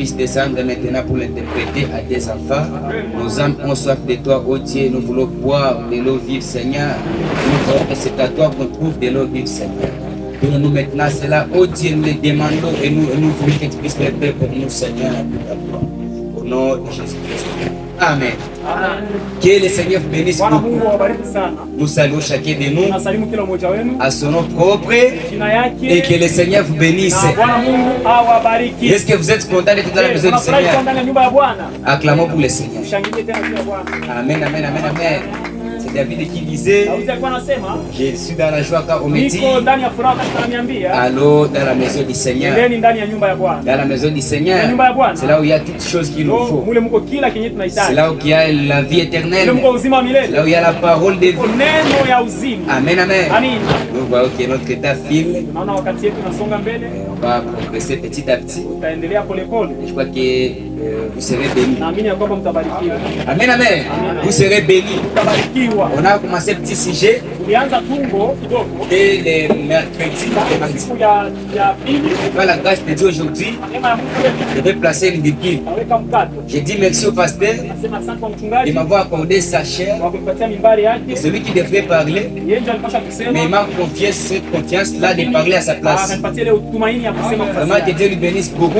puisse descendre maintenant pour l'interpréter à tes enfants. Nos âmes ont soif de toi, ô Dieu. Nous voulons boire de l'eau vive, Seigneur. Nous voulons que c'est à toi qu'on trouve de l'eau vive, Seigneur. Donne-nous maintenant cela, ô Dieu, nous les demandons et nous voulons que tu puisses le faire pour nous, Seigneur. Au nom de Jésus-Christ. Amen. Que le Seigneur vous bénisse beaucoup. Nous saluons chacun de nous à son nom propre et que le Seigneur vous bénisse. Est-ce que vous êtes content d'être dans la maison du Seigneur? Acclamons pour le Seigneur. Amen, amen, amen, amen. C'est David qui disait, je suis dans la joie car on me dit, allô dans la maison du Seigneur. Dans la maison du Seigneur, c'est là où il y a toutes choses qu'il nous faut. C'est là où il y a la vie éternelle. C'est là où il y a la parole de vie. Amen, amen. Nous voyons que notre état file. On va progresser petit à petit. Je crois que vous serez bénis. Amen, amen. Vous serez bénis. On a commencé petit sujet dès le mercredi. Par la grâce de Dieu aujourd'hui, je vais placer une virgule. Je dis merci au pasteur de m'avoir accordé sa chair. Celui qui devrait parler, mais il m'a confié cette confiance-là de parler à sa place. Vraiment que Dieu lui bénisse beaucoup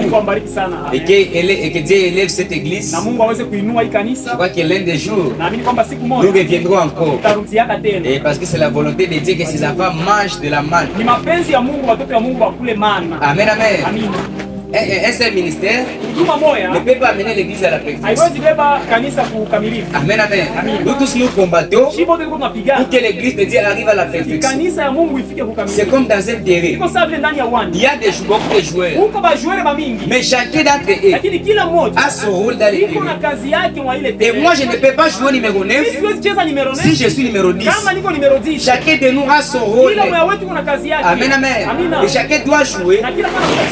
et que Dieu élève cette église. Je crois que l'un des jours, nous reviendrons encore. Et parce que c'est la volonté de Dieu que ses enfants mangent de la manne. Amen, amen. Un seul ministère ne peut pas amener l'église à la perfection. Amen, amen. Nous tous nous combattons pour que l'église de Dieu arrive à la perfection. C'est comme dans un terrain. Il y a beaucoup de joueurs, mais chacun d'entre eux a son rôle dans l'église. Et moi je ne peux pas jouer numéro 9 si je suis numéro 10. Chacun de nous a son rôle. Amen, amen. Et chacun doit jouer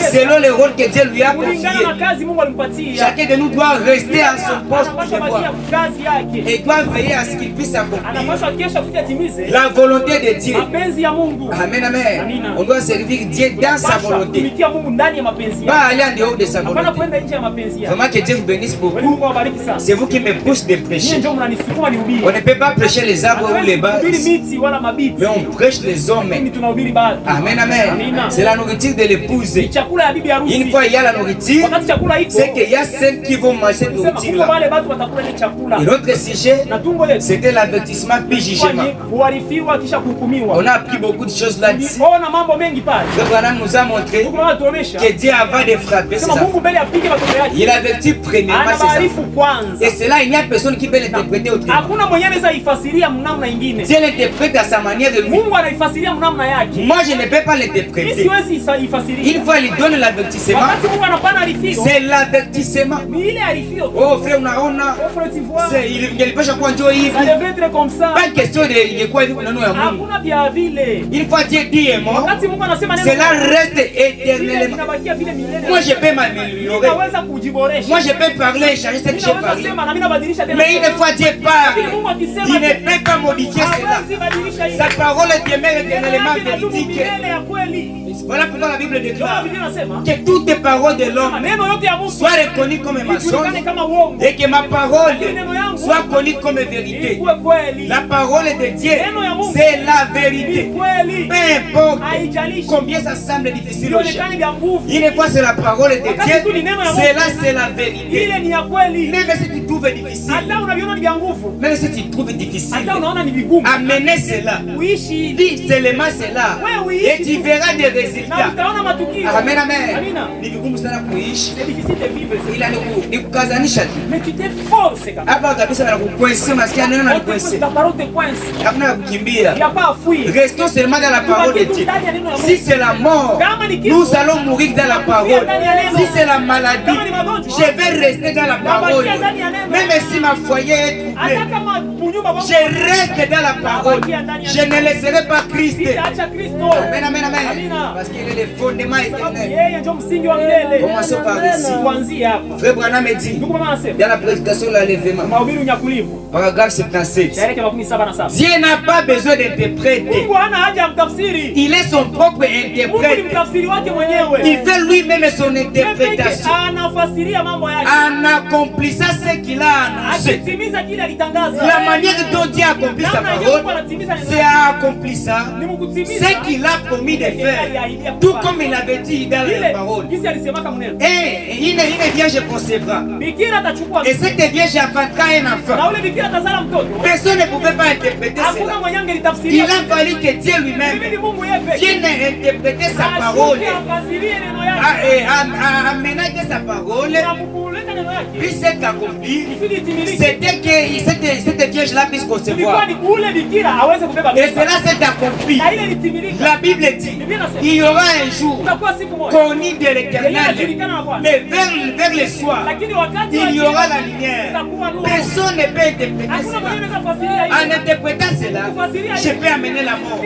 selon le rôle que Dieu lui a confié. Chacun de nous doit rester à son poste de devoir et doit veiller à ce qu'il puisse accomplir la volonté de Dieu. Amen, amen. On doit servir Dieu dans sa volonté, pas aller en dehors de sa volonté. Vraiment que Dieu vous bénisse beaucoup. C'est vous qui me poussez de prêcher. On ne peut pas prêcher les arbres ou les bas, mais on prêche les hommes. Amen, amen. C'est la nourriture de l'épouse. Une fois il y a la nourriture, c'est qu'il y a celles qui vont manger cette nourriture-là. Et notre sujet, c'était l'avertissement puis jugement. On a appris beaucoup de choses là-dessus. Abraham nous a montré que Dieu avant de frapper ses enfants, il avertit premièrement ses enfants. Et cela, il n'y a personne qui peut l'interpréter autrement. Dieu l'interprète à sa manière de lui. Moi, je ne peux pas l'interpréter. Une fois il donne l'avertissement, c'est l'avertissement. Oh frère, on a il peut chaque fois dire pas question de quoi une fois Dieu dit est mort, cela reste éternellement. Moi je peux m'améliorer, moi je peux parler et changer ce que j'ai parlé, mais une fois Dieu parle, il ne peut pas modifier cela. Sa parole demeure éternellement véridique. Voilà pourquoi la Bible déclare que toutes les paroles de l'homme soient reconnues comme un mensonge et que ma parole soit connue comme vérité. La parole de Dieu, c'est la vérité. Peu importe combien ça semble difficile aux gens. Une fois c'est la parole de Dieu, c'est la vérité. Même si tu trouves difficile, même si tu trouves difficile, amenez cela, dis seulement cela, et tu verras des résultats. Amen, amen. C'est difficile de vivre. Mais tu t'efforces. La parole te coince. Il n'y a pas à fuir. Restons seulement dans la parole de Dieu. Si c'est la mort, nous allons mourir dans la parole. Si c'est la maladie, je vais rester dans la parole. Même si ma foyer est plaît, je reste dans la parole. Je ne laisserai pas Christ. Amen, amen, amen. Parce qu'il est le fondement éternel. Commençons par ici. Frère Branham dit, dans la prédication de l'enlèvement, paragraphe 77, Dieu n'a pas besoin d'interpréter. Il est son propre interprète. Il fait lui-même son interprétation. En accomplissant ce qu'il a annoncé. La manière dont Dieu a accompli sa parole, c'est à accomplir ça, ce qu'il a promis de faire, tout comme il avait dit dans la parole. Et une vierge concevra. Et cette vierge enfantera un enfant. Personne ne pouvait pas interpréter cela. Il a fallu que Dieu lui-même vienne interpréter sa parole. Amenant que sa parole puisse être accomplie. C'était que cette vierge-là puisse concevoir. Et cela s'est accompli. La Bible dit, il y aura un jour connu de l'Éternel, mais vers le soir, il y aura la lumière. Personne ne peut interpréter cela. En interprétant cela, je peux amener la mort.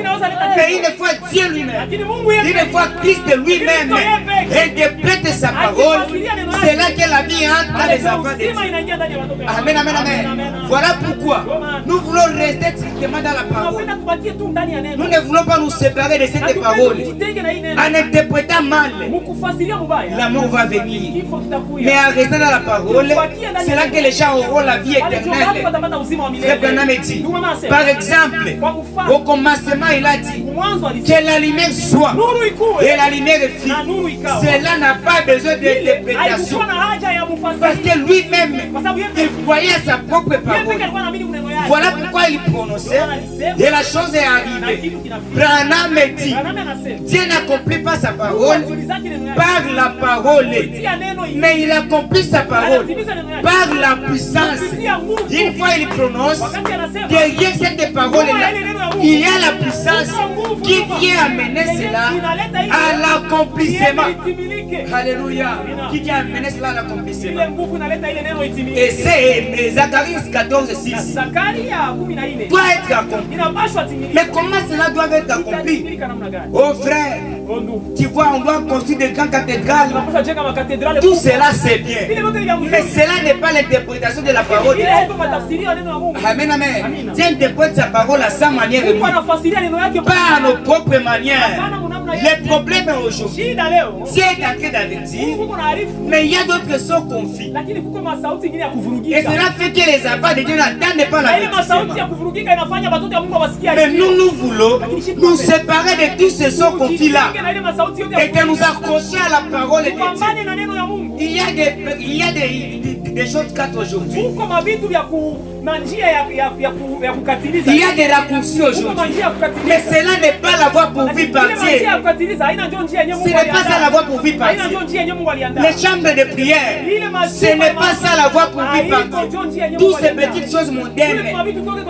Mais une fois Dieu lui-même, une fois Christ lui-même interprète sa parole, c'est là que la vie entre dans les enfants de Dieu. Amen, amen, amen. Voilà pourquoi nous voulons rester strictement dans la parole. Nous ne voulons pas nous séparer de cette parole. En interprétant mal, la mort va venir. Mais en restant dans la parole, c'est là que les gens auront la vie éternelle. Par exemple, au commencement, il a dit que la lumière soit et la lumière fit. Cela n'a pas besoin d'interprétation. Parce que lui-même, il voyait sa propre parole. Voilà pourquoi il prononçait et la chose est arrivée. Branham dit, Dieu n'accomplit pas sa parole par la parole, mais il accomplit sa parole par la puissance. Une fois il prononce, derrière cette parole-là, il y a la puissance qui vient amener cela à l'accomplissement. Alléluia. Qui vient amener cela à l'accomplissement. Et c'est Zacharie 14:6 doit être accompli. Mais comment cela doit être accompli? Oh frère, tu vois, on doit construire des grandes cathédrales. Tout cela c'est bien. Mais cela n'est pas l'interprétation de la parole. Amen, amen. Dieu interprète sa parole à sa manière et pas à nos propres manières. Le problème aujourd'hui, Dieu est en train d'avertir, mais il y a d'autres sons confis. Et cela fait que les enfants de Dieu n'attendent pas l'avertissement. Mais nous voulons nous séparer de tous ces sons confis-là et que nous accrochions à la parole de Dieu. Il y a des choses quatre aujourd'hui. Il y a des raccourcis aujourd'hui. Mais cela n'est pas la voie pour vivre par Dieu. Ce n'est pas ça la voie pour vivre par Dieu. Les chambres de prière, ce n'est pas ça la voie pour vivre par Dieu. Toutes ces petites choses mondaines,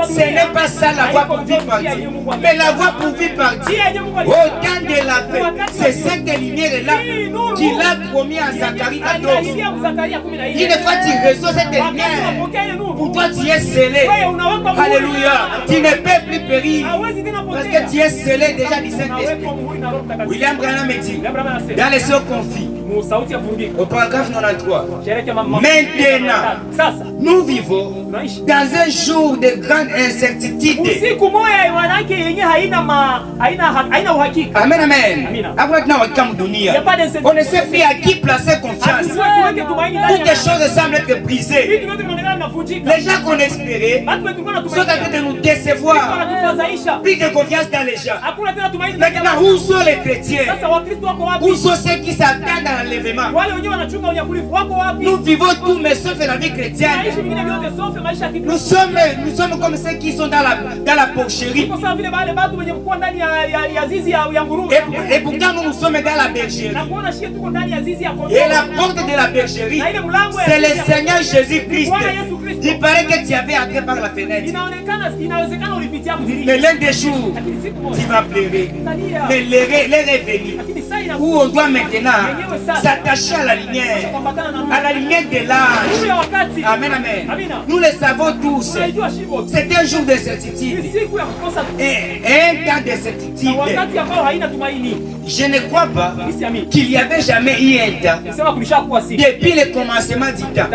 ce n'est pas ça la voie pour vivre par Dieu. Mais la voie pour vivre par Dieu, au temps de la paix, c'est cette lumière-là qu'il a promis à Zacharie 14. Une fois tu reçois cette lumière, pour toi tu es scellé. Alléluia. Tu ne peux plus périr parce que tu es scellé déjà du Saint-Esprit. William Branham dit dans les sœurs confis au paragraphe 93, maintenant nous vivons dans un jour de grande incertitude. Amen, amen. On ne sait plus à qui placer confiance. Toutes les choses semblent être brisées. Les gens qu'on espérait sont en train de nous décevoir. Plus de confiance dans les gens. Maintenant, où sont les chrétiens? Où sont ceux qui s'attendent à l'enlèvement? Nous vivons tout, mais sauf la vie chrétienne. Nous sommes comme ceux qui sont dans la porcherie. Et pourtant nous sommes dans la bergerie. Et la porte de la bergerie, c'est le Seigneur Jésus-Christ. Il paraît que tu avais entré par la fenêtre. Mais l'un des jours, tu vas pleurer. Mais les revenus, où on doit maintenant s'attacher à la lumière de l'âge. Amen, amen. Nous le savons tous. C'est un jour de certitude. Et un temps de certitude. Je ne crois pas qu'il y avait jamais eu un temps depuis le commencement du temps.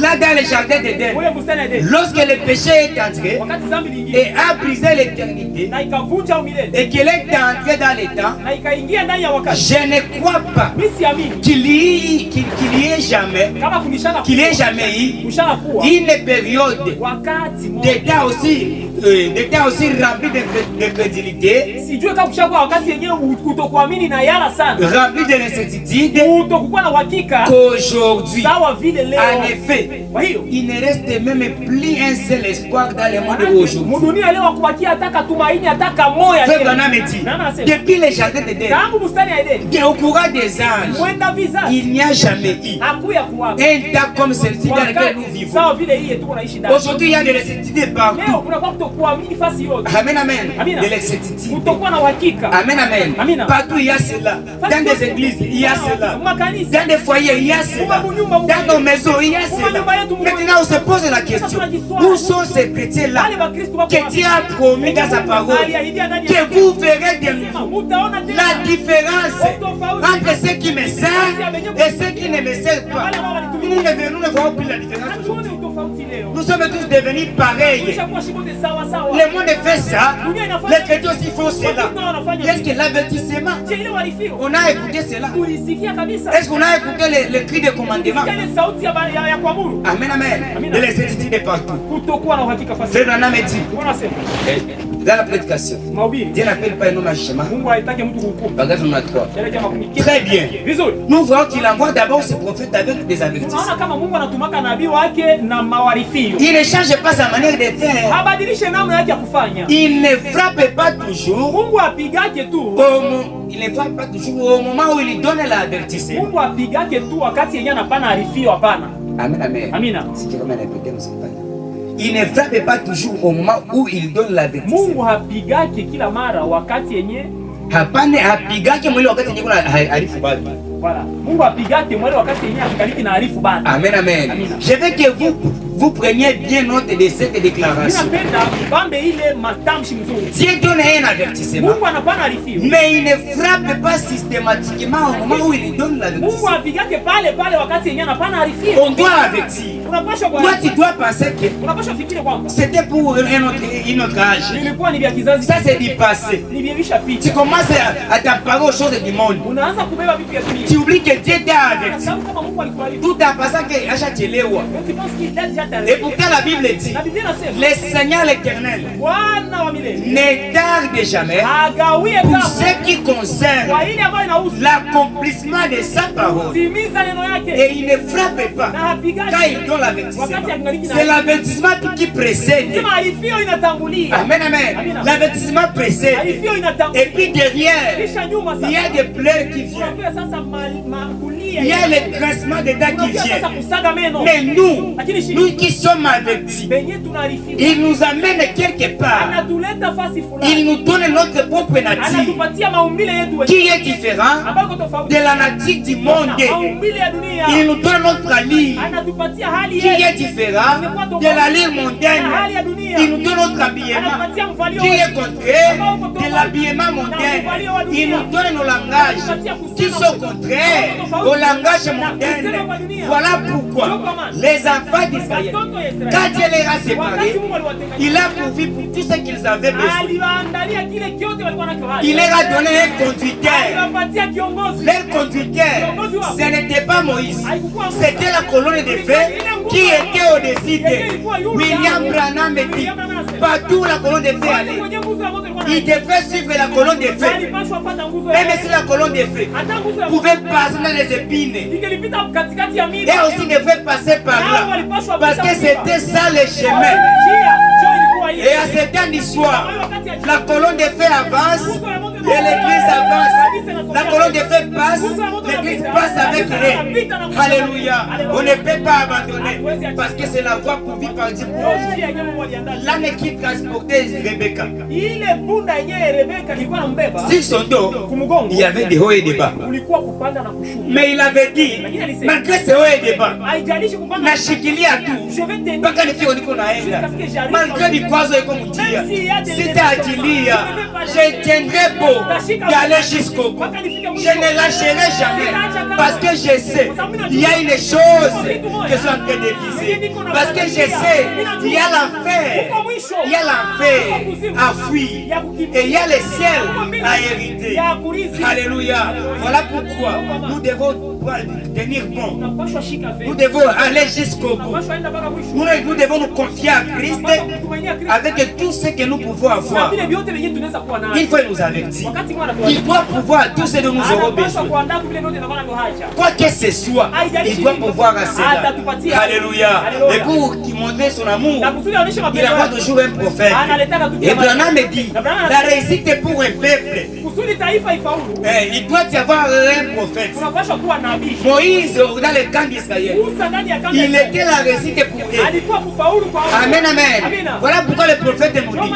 Là dans le jardin d'Éden, lorsque le péché est entré et a brisé l'éternité et qu'il est entré dans les temps, je ne crois pas qu'il y ait jamais eu une période d'état aussi rempli de rempli de l'incertitude qu'aujourd'hui. En effet, il ne reste même plus un seul espoir dans le monde d'aujourd'hui. Depuis le jardin d'Éden, au courant des âges, il n'y a jamais eu un temps comme celui-ci dans lequel nous vivons. Aujourd'hui, il y a de l'incertitude partout. Amen, amen. De l'incertitude. Amen, amen. Partout il y a cela. Dans des églises, il y a cela. Dans des foyers, il y a cela. Dans nos maisons, il y a cela. Maintenant, on se pose la question. Où sont ces chrétiens-là que Dieu a promis dans sa parole que vous verrez de nouveau la différence entre ceux qui me servent et ceux qui ne me servent pas. Nous ne voyons plus la différence aujourd'hui. Nous sommes tous devenus pareils. Le monde fait ça. Les chrétiens aussi font cela. Est-ce que l'avertissement, on a écouté cela? Est-ce qu'on a écouté les cris de commandement? Amen, amen. De l'incertitude partout. C'est un homme dit. Dans la prédication, Dieu n'appelle pas un homme à schéma. Très bien. Nous voyons qu'il envoie d'abord ses prophètes avec des avertissements. Il ne change pas sa manière de faire. Il ne frappe pas toujours. Il ne frappe pas toujours au moment où il donne l'avertissement. Amen, amen. Si tu remets répéter, nous sommes pas là. Il ne frappe pas toujours au moment où il donne l'avertissement. Hapana hapigake mwili wakati yenyewe kuna harifu bado. Voilà. Mungu apigake mwili wakati yenyewe akikaliki na harifu bado. Amen, amen. Je veux que vous preniez bien note de cette déclaration. Dieu donne un avertissement. Mais il ne frappe pas systématiquement au moment où il donne l'avertissement. On doit avertir. Toi, tu dois penser que c'était pour une autre âge. Ça, c'est du passé. Tu commences à t'apparer aux choses du monde. Tu oublies que Dieu t'a averti. Tout en passant que Achachelewa. Et pourtant la Bible dit, le Seigneur l'Éternel ne tarde jamais pour ce qui concerne l'accomplissement de sa parole. Et il ne frappe pas quand il donne l'avertissement. C'est l'avertissement qui précède. Amen, amen. L'avertissement précède. Et puis derrière, il y a des pleurs qui viennent. Il y a le grincement des dents qui viennent. Mais nous qui sommes avertis, il nous amène quelque part. Il nous donne notre propre nature qui est différent de la nature du monde. Il nous donne notre allure qui est différent de l'allure mondaine. Il nous donne notre habillement qui est contraire de l'habillement mondain. Il nous donne nos langages qui sont contraires au langage mondain. Voilà pourquoi les enfants d'Israël, quand Dieu les a séparés, il a pourvu pour tout ce qu'ils avaient besoin. Il leur a donné un conducteur. Leur conducteur, ce n'était pas Moïse, c'était la colonne de feu qui était au-dessus de William Branham. Partout la colonne de feu allait. Il devrait suivre la colonne de feu. Même si la colonne de feu pouvait passer dans les épines, et aussi devrait passer par là. Parce que c'était ça le chemin. Et à ce temps du soir, la colonne de feu avance et l'église avance. la colonne de feu passe, l'église passe avec rien. Alléluia. On ne peut pas abandonner parce que c'est la voie pour vivre par Dieu. L'âne qui transportait Rebecca. Sur son dos, il y avait des hauts et des bas. Mais il avait dit, malgré ces hauts et des bas, malgré les croisés comme dire, c'était à dire, je tiendrai beau d'aller jusqu'au bout. Je ne lâcherai jamais parce que je sais, il y a une chose que je suis en train de viser. Parce que je sais, il y a l'enfer, à fuir et il y a le ciel à hériter. Alléluia. Voilà pourquoi nous devons tenir bon. Nous devons aller jusqu'au bout. Nous devons nous confier à Christ avec tout ce que nous pouvons avoir. Il faut nous avertir. Il doit pouvoir tout ce dont nous aurons besoin. Quoi que ce soit, il doit pouvoir à cela. Alléluia. Et pour montrer son amour, il envoie toujours un prophète. Et Branham me dit, la réussite est pour un peuple. Il doit y avoir un prophète. Moïse, dans le camp d'Israël, il était la réussite pour eux. Amen, amen. Voilà pourquoi le prophète nous dit,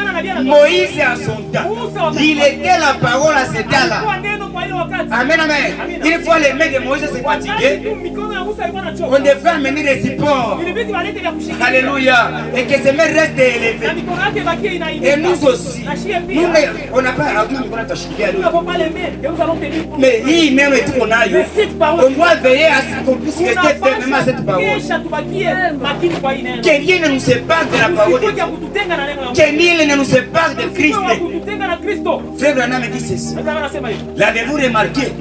Moïse à son temps, il était la parole à ce temps-là. Amen, amen. Une fois les mains de Moïse se fatiguaient, on devrait amener des supports. Alléluia. Et que ces mains restent élevées. Et nous aussi, on n'a pas mais il même est qu'on aille. On doit veiller à ce qu'on puisse rester fermement à cette parole. Que rien ne nous sépare de la parole de Dieu. Que rien ne nous sépare de Christ. Frère Branham me dit ceci. L'avez-vous remarqué?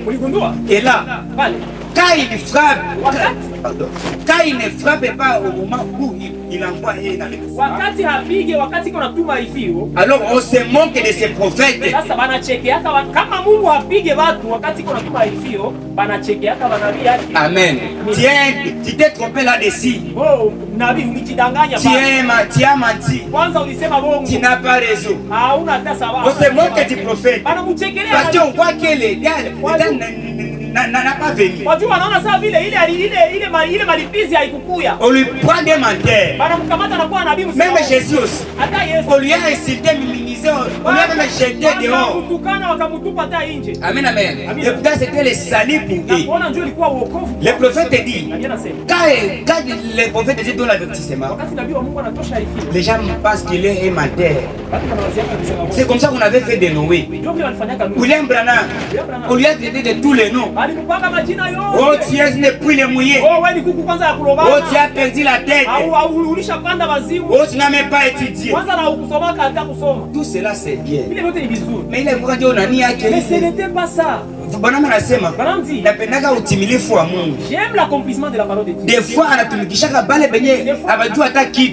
Et là, quand il ne frappe pas au moment où il envoie dans les alors on se manque de ces prophètes. Amen. Tiens, tu t'es trompé là-dessus. Tu as menti. Tu n'as pas raison. On se manque du prophète. Parce qu'on voit que les gars n'a pas venu. On lui prend des menteurs. Même Jésus aussi. On lui a insulté, minimisé, on lui a même jeté dehors. Amen, amen. Et pourtant c'était le salut pour eux. Le prophète dit, quand le prophète dit dans l'avertissement, les gens pensent qu'il est un menteur. C'est comme ça qu'on avait fait de Noé. William Branham, on lui a traité de tous les noms. Oh, tu n'es plus les mouillés. Oh, tu as perdu la tête. Oh, tu n'as même pas étudié. Tout cela c'est bien. Mais il est vrai qu'on a ni à quel. Mais ce n'était pas ça. J'aime l'accomplissement de la parole de Dieu. Des fois,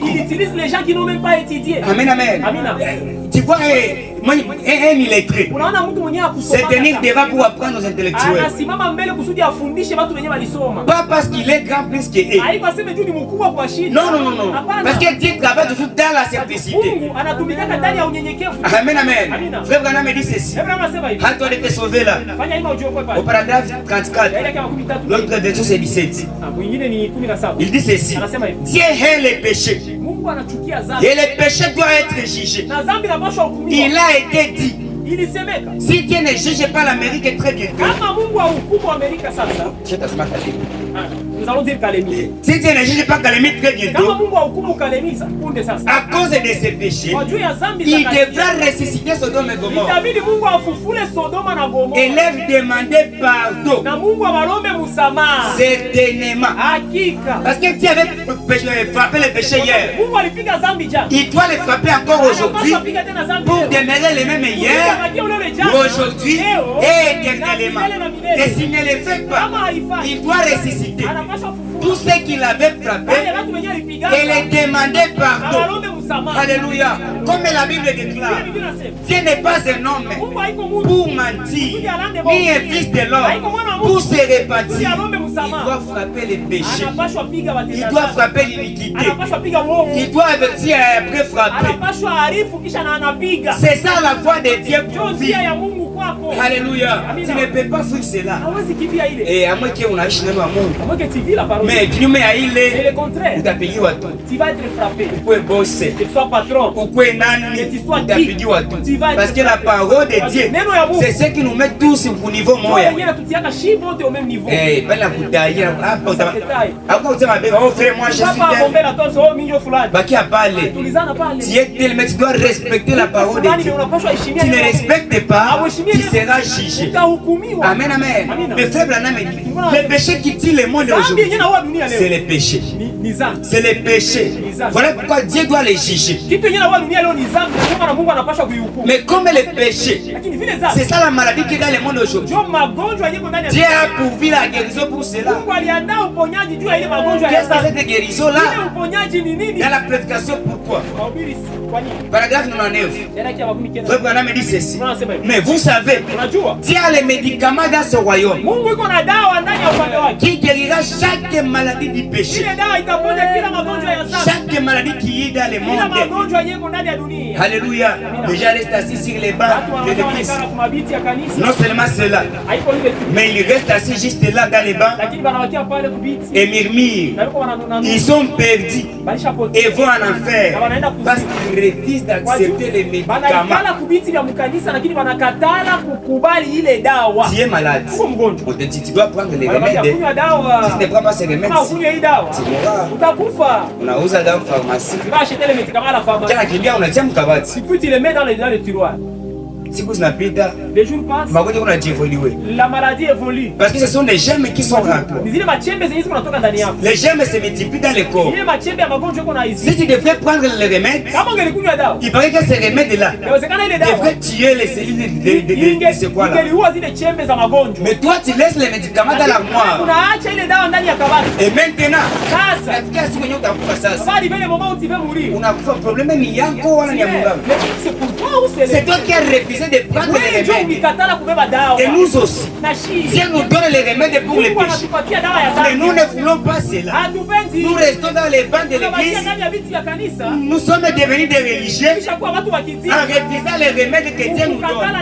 il utilise les gens qui n'ont même pas étudié. Amen, amen. Tu vois, un illettré se tenir devant pour apprendre aux intellectuels. Pas parce qu'il est grand plus que eux. Non, non, non, non. Parce que Dieu travaille toujours dans la simplicité. Amen, amen. Frère Branham me dit ceci. Quand on était sauvé là, au paragraphe 34, l'autre verset c'est 17. Il dit ceci. Dieu hait les péchés. Et les péchés doivent être jugés. Il a été dit. Si Dieu ne juge pas l'Amérique très bien. Nous allons dire Kalemi. Si Dieu ne juge pas Kalemi très bientôt, à cause de ses péchés, il devra ressusciter Sodome et Gomorrhe. Et leur demander pardon. Certainement. Parce que Dieu avait frappé les péchés hier. Il doit les frapper encore aujourd'hui pour demeurer les mêmes hier, aujourd'hui et éternellement. Et s'il ne le fait pas, il doit ressusciter. Tout ce qu'il avait frappé et les demander pardon. Alléluia. Comme la Bible déclare, Dieu n'est pas un homme pour mentir, ni un fils de l'homme pour se repentir. Il doit frapper les péchés. Il doit frapper l'iniquité. Il doit avertir et après frapper. C'est ça la foi de Dieu pour vivre. Alléluia. Tu ne peux pas fuir cela. Et à moins qu'on a acheté un monde. Mais kinyume ya ile utapigiwa tu. Ukwe boss. Ukwe nani utapigiwa tu. Parce que la parole de Dieu, c'est ce qui nous met tous au niveau moya. Bana kudai hapo usema beba oh frère moi je suis baki apale. Tu es tel mais tu dois respecter la parole de Dieu. Tu ne respectes pas, tu seras jugé. Amen, amen. Mais frère Branham dit, le péché qui tue le monde aujourd'hui, c'est le péché. C'est le péché. Voilà pourquoi Dieu doit les juger. Mais comme le péché, c'est ça la maladie qui est dans le monde aujourd'hui. Dieu a pourvu la guérison pour cela. Qu'est-ce que cette guérison-là? Dans la prédication, pourquoi? Paragraphe 99. Frère Branham dit ceci. Mais vous savez, Dieu a les médicaments dans ce royaume qui guérira chaque maladie du péché. Chaque maladie qui est dans le monde. Alléluia. Déjà reste assis sur les bancs de l'église. Non seulement cela, mais il reste assis juste là dans les bancs et murmure. Ils sont perdus et vont en enfer parce qu'ils refusent d'accepter les médicaments. Tu es malade. On te dit tu dois prendre les remèdes. Si tu ne prends pas ces remèdes, unauza dawa pharmacie. Puis tu les mets dans les tiroirs. Les jours passent, la maladie évolue. Parce que ce sont les germes qui sont rentrés. Les germes se multiplient dans le corps. Si tu devrais prendre les remèdes, il paraît que ces remèdes-là devraient tuer les cellules de ce quoi-là. Mais toi, tu laisses les médicaments dans l'armoire. Et maintenant, c'est toi qui as refusé de prendre les remèdes. Et nous aussi. Dieu nous donne les remèdes pour les péchés. Mais nous ne voulons pas cela. Nous restons dans les bancs de l'église. Nous sommes devenus des religieux en refusant les remèdes que Dieu nous donne.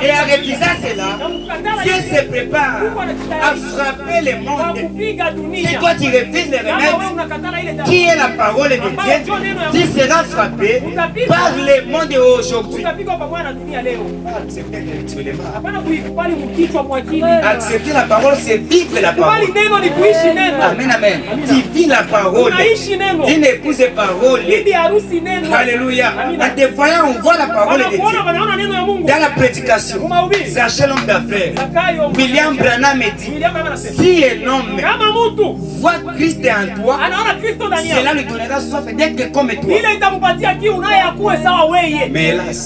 Et en refusant cela, Dieu se prépare à frapper le monde. Si toi tu refuses les remèdes, qui est la parole de Dieu, tu seras frappé par le monde aujourd'hui. Accepter la parole, c'est vivre la parole. Amen, amen. Tu vis la parole. Tu n'épouses la parole. Alléluia. En te voyant, on voit la parole de Dieu. Dans la prédication, Zachel, l'homme d'affaires, William Branham dit, si un homme voit Christ en toi, cela lui donnera soif d'être comme toi. Mais hélas,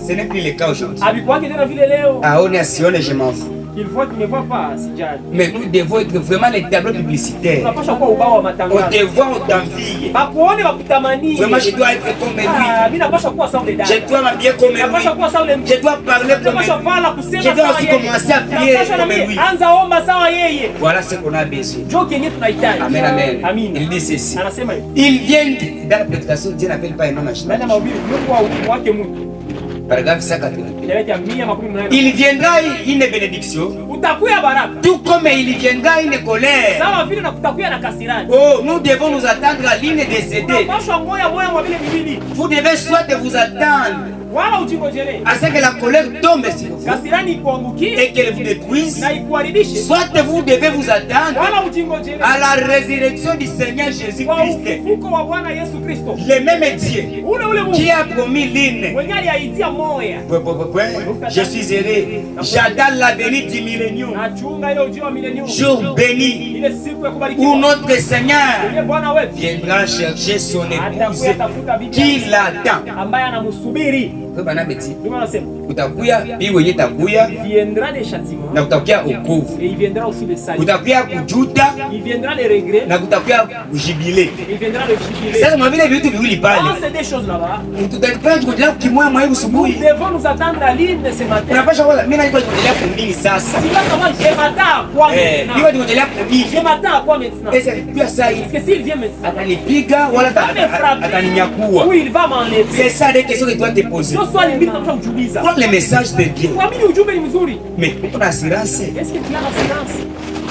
ce n'est plus le cas aujourd'hui. Ah, on est assis, je m'en fous. Mais nous devons être vraiment les tableaux publicitaires. On te voit, on t'envie. Vraiment, je dois être comme lui. Je dois m'habiller comme lui. Je dois parler comme lui. Je dois aussi commencer à prier comme lui. Voilà ce qu'on a besoin. Amen, amen. Il dit ceci. Ils viennent dans la prédication, Dieu n'appelle pas un homme à Paragraphe 51. Il viendra une bénédiction, tout comme il viendra une colère. Oh, nous devons nous attendre à l'une décédée. Vous devez soit vous attendre à ce que la colère tombe sur vous et qu'elle vous détruise, soit vous devez vous attendre à la résurrection du Seigneur Jésus-Christ. Le même Dieu qui a promis l'une. Je suis heureux. J'attends la venue du millénium. Jour béni où notre Seigneur viendra chercher son épouse qui l'attend. Utakuya biwenye takuya na kutakuya ukuvu, kutakuya kujuta na kutakuya kujibile. Sasa mavile vitu viwili pale, tutakuwa tunaendelea kimwaya mwa usubuhi. Unapasha kwanza, mimi naiko tunaendelea kumbini sasa. Niko tunaendelea kumbini. Esa kwa saa hii atanipiga wala ataninyakua. C'est ça des questions que tu dois te poser. le message de Dieu. Kuamini ujumbe ni mzuri. Mais on a assurance. Est-ce que tu as l'assurance?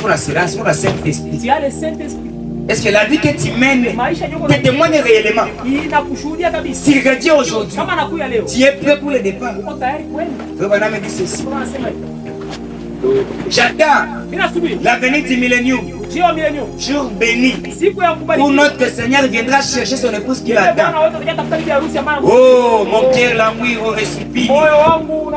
On a assurance, on a Saint-Esprit. Tu as le Saint-Esprit. Est-ce que la vie que tu mènes te témoigne réellement? Inakushuhudia kabisa. Si Dieu aujourd'hui, Kama nakuya leo, tu es prêt pour le départ? uko tayari kwenda? Frère Branham dit ceci. Kama anasema hivi. J'attends Mimi nasubiri. la venue du millénium. Jio wa millennium. Jour béni. Siku ya Où kubariki. notre Seigneur viendra chercher son épouse qui l'attend. Bwana wote wanataka tafuta bibi harusi ambaye Oh, mon cœur l'amour au respire. moyo wangu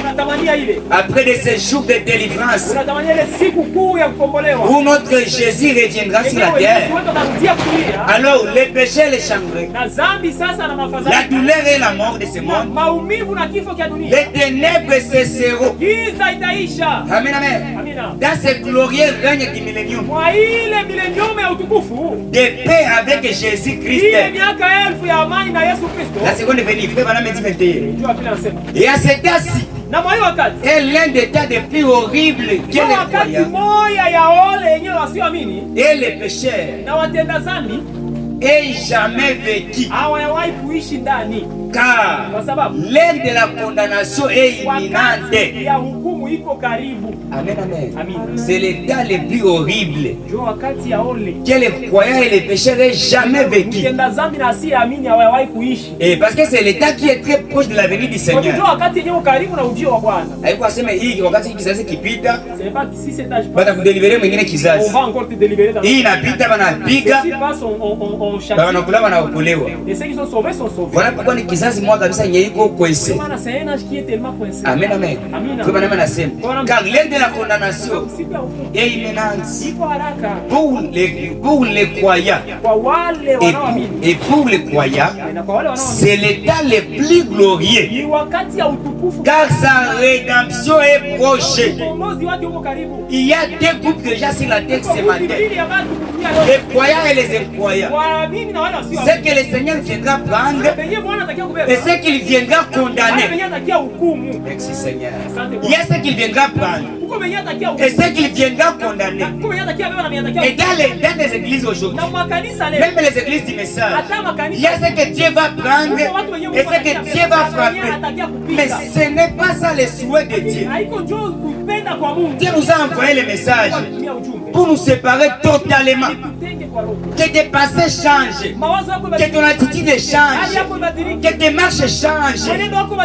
unatamania ile. Après de ces jours de délivrance, Unatamania ile siku kuu ya kukombolewa. où notre Jésus reviendra sur la terre. Alors les péchés les chambres, Na zambi sasa na la mafadhaiko. douleur et la mort de ce Na monde, maumivu na kifo cha dunia. les ténèbres cesseront. Giza itaisha. Amen, amen. Amina. Dans ce glorieux règne du millénium, Mwa ile millennium ya utukufu. de paix avec Jésus-Christ. Ile miaka elfu ya amani na Yesu Kristo. La seconde venue, frère Branham dit 21. Ndio vile anasema. Et à cet temps-ci, Na mwa hiyo wakati. est l'un des temps les plus horribles que Kwa les wakati croyants moya ya ole yenyewe wasioamini et les pécheurs na watenda dhambi aient jamais vécu. hawajawahi kuishi ndani, Car kwa sababu l'heure de la condamnation est wakati imminente. ya hukumu iko karibu. Amen, amen. Amen. C'est le temps le plus horrible Ndio wakati ya ole que les croyants et les pécheurs aient jamais vécu. mtenda dhambi na asiyeamini hawajawahi kuishi. Et parce que c'est le temps qui est très proche de la venue du Kwa hiyo Seigneur. wakati yenyewe karibu na ujio wa Bwana. Haikuwa sema hii wakati hii kizazi kipita, C'est pas que si cet âge passe, batakudelibere mwingine on kizazi. va encore te délivrer dans Hii inapita banapiga, Ceux qui passent, on châtie. banakula banaokolewa. Et ceux qui sont sauvés sont sauvés. Voilà pourquoi ni kizazi moja kabisa yenye iko kwese. Maana c'est un âge qui est tellement coincé. Amen, amen. Amina. Kwa maana nasema, car l'heure de la condamnation Siku ya hukumu est imminente iko haraka pour les croyants. kwa wale wanaoamini Et pour les croyants, na kwa wale wanaoamini. c'est le temps le plus glorieux, Ni wakati ya utukufu. car sa rédemption est proche. Ukombozi wake uko karibu. Il y a deux groupes déjà sur la terre ce matin, Mbili ya watu dunia yote. les croyants et les incroyants. Waamini na wale wasioamini. C'est que le Seigneur viendra prendre Penye Bwana atakia kubeba. et ce qu'il viendra Wale condamner. penye atakia hukumu. Merci Seigneur. Asante Il y Bwana. a ce qu'il viendra prendre Uko penye atakia et hukumu. ce qu'il viendra condamner. Uko penye atakia beba na penye atakia Et hukumu. dans les églises aujourd'hui, Na makanisa leo. même les églises du message, Hata il y makanisa. a ce que Dieu va prendre et ce que Dieu va frapper. Mais ce n'est pas ça le souhait de Dieu. Haiko njoo kupenda kwa Mungu. Dieu nous a envoyé le message Kutumia ujumbe. pour nous séparer totalement. Tutenge kwa roho. Que tes passés changent, Mawazo yako que ton attitude hali change, yako ibadilike. que tes marches changent,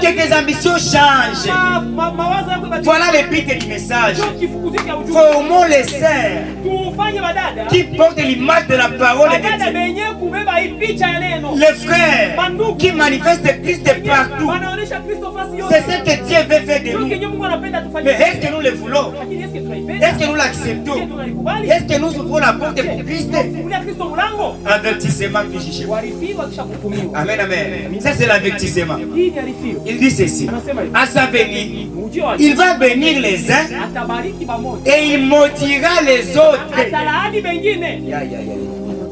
que tes ambitions changent. Mawazo yako ibadilike. Voilà le but du message. Njoo kifukuzi cha ujumbe. Formons les sœurs Tufanye badada. qui portent l'image de la parole de Badada Dieu. benye kubeba hii picha ya neno. Les frères qui manifestent Christ partout. Wanaonesha Kristo fasi yote. C'est ce que Dieu veut faire de Njoo nous. kenye Mungu anapenda tufanye. Mais est-ce que nous le voulons? Lakini est-ce que tunaipenda? Est-ce que nous l'acceptons? Je tunalikubali? Est-ce que nous ouvrons la porte pour Christ? Fungulia Kristo mlango. Avertissement puis jugement. Warifiwa kisha kuhukumiwa. Amen, amen. Ça c'est l'avertissement. Hii ni arifio. Il dit ceci. Anasema hivi. À sa venue, Ujio wake. il va bénir les uns Atabariki pamoja. et il maudira les autres. Atalaani bengine.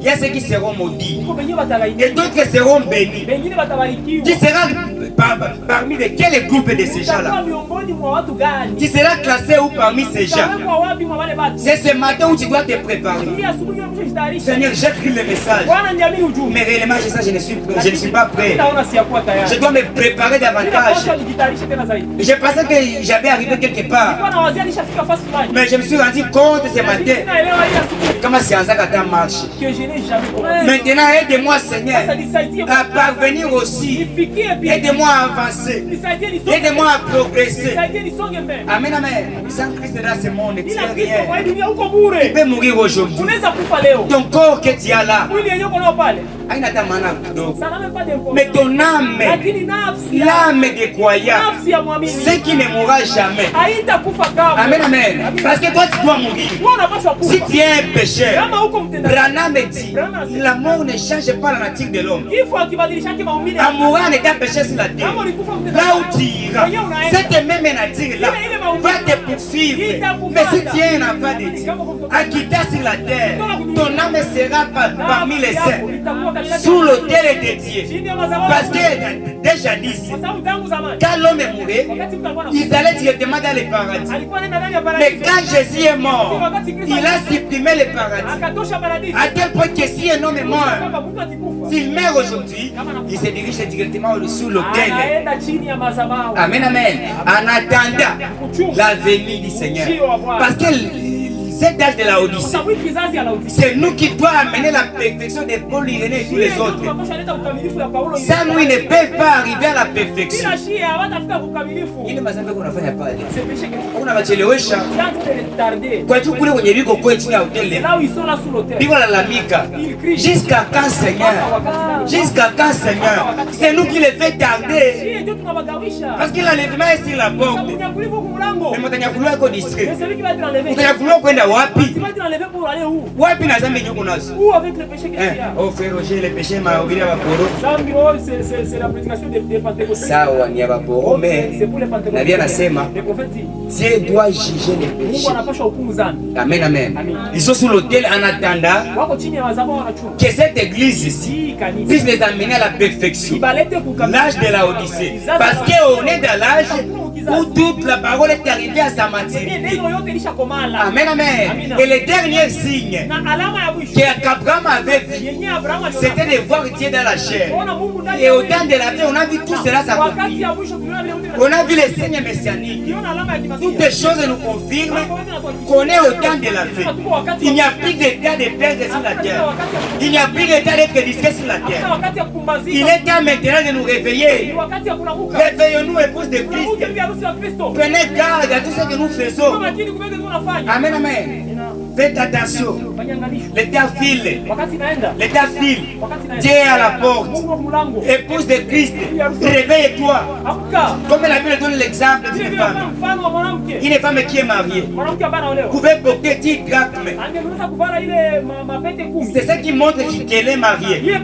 Il y a ceux qui seront maudits Uko benye batalaaniwa. et d'autres seront bénis. Bengine batabarikiwa. Tu seras parmi de quel groupe de ces Utakuwa gens-là? miongoni mwa watu gani? Tu seras classé où parmi ces gens? Utawekwa wapi mwa wale watu? C'est ce matin où tu dois te préparer. Hii asubuhi wewe mshitayarisha. Seigneur, j'ai pris le message. Bwana niamini ujumbe. Mais réellement, je ne suis pas prêt. Naona siyakuwa tayari. Je dois me préparer davantage. Ninapaswa nijitayarishe tena zaidi. Je pensais que j'avais arrivé quelque part. Nilikuwa nawazia nishafika fasi fulani. Mais je me suis rendu compte ce Lakini matin. naelewa hii asubuhi Comment c'est en ça que tu marches. que je n'ai jamais commencé. Maintenant, aide-moi, Seigneur, Sasa nisaidie à parvenir aussi. nifikie pia. Aide-moi à avancer. Nisaidie nisonge. Aide-moi à progresser. Nisaidie nisonge mbele. Amen, amen. Sans Christ dans ce monde, tu Bila n'es Kristo kwa hii rien. dunia uko Tu bure. peux mourir aujourd'hui. Unaweza kufa leo. Ton corps que tu as là, Mwili yenyewe uko nao pale. haina hata maana kidogo. Ça n'a même pas d'importance. Mais ton âme, Lakini nafsi ya l'âme des croyants, nafsi ya mwamini ce qui ne mourra jamais. haitakufa kamwe. Amen, amen. Parce que toi, tu dois mourir. Wewe unapaswa Si kufa. tu es un pécheur, Kama uko mtenda Branham dit, la mort ne change pas la nature de l'homme. kifo akibadilishaki maumbile. En mourant en étant péché sur la terre, Kama ulikufa mtenda là où tu iras, cette même nature-là va te poursuivre. Mais si tu es un enfant de Dieu, acquitté sur la terre, ton âme sera parmi les saints, sous l'autel de Dieu. Parce que déjà dit, Kwa sababu tangu zamani quand l'homme est mort, wakati mtu alikuwa ils allaient directement dans le paradis. alikuwa anaenda ndani ya Mais paradiso. quand Jésus est mort, il a supprimé le paradis. Akatosha paradiso. À tel point que si un homme est mort, Kama mtu akikufa s'il meurt aujourd'hui, il se dirige directement sous l'autel l'autel. Amen, amen. En attendant la venue du Seigneur. Parce que cet âge de la Odyssée, c'est nous qui doit amener la perfection de Paul, Irénée et tous les autres. Ça, nous, ils ne peuvent pas arriver à la perfection. Il m'a dit qu'on a fait pas. On a bachelewesha. Kwa tu kule kwenye biko kwa chini ya hoteli. Biko la lamika. Jusqu'à quand, Seigneur? Jusqu'à quand, Seigneur? C'est nous qui les fait tarder. Parce que l'enlèvement est sur la porte. Mais Motanyakulwa est discret. Motanyakulwa kwenda wapi? Wapi na zambi nyoko nazo? Où avec le péché qu'il y a? Oh frère Roger, le péché m'a obligé à Baporo. Zambi, c'est la prédication des pentecôtistes. Sawa ni ya Baporo, mais c'est pour les pentecôtistes. Na bien nasema, Dieu doit juger les péchés. Amen, amen. Ils sont sur l'autel en attendant que cette église ici puisse les amener à la perfection. L'âge de la Odyssée. Parce qu'on est dans l'âge où toute la parole est arrivée à sa maturité. Amen, amen. Et le dernier signe qu'Abraham avait vu, c'était de voir Dieu dans la chair. Et au temps de la vie, on a vu tout cela s'accomplir. On a vu les signes messianiques. Toutes les choses nous confirment qu'on est au temps de la vie. Il n'y a plus d'état de perdre sur la terre. Il n'y a plus d'état d'être discret sur la terre. Il est temps maintenant de nous réveiller. Réveillons-nous, épouses de Christ. Prenez garde à tout ce que nous faisons. Amen, amen. Faites attention. L'état file. L'état file. Dieu est à la porte. Épouse de Christ, réveille-toi. Comme la Bible donne l'exemple d'une femme. Une femme qui est mariée. Vous pouvez porter 10 drachmes. C'est ça qui montre qu'elle est mariée. Une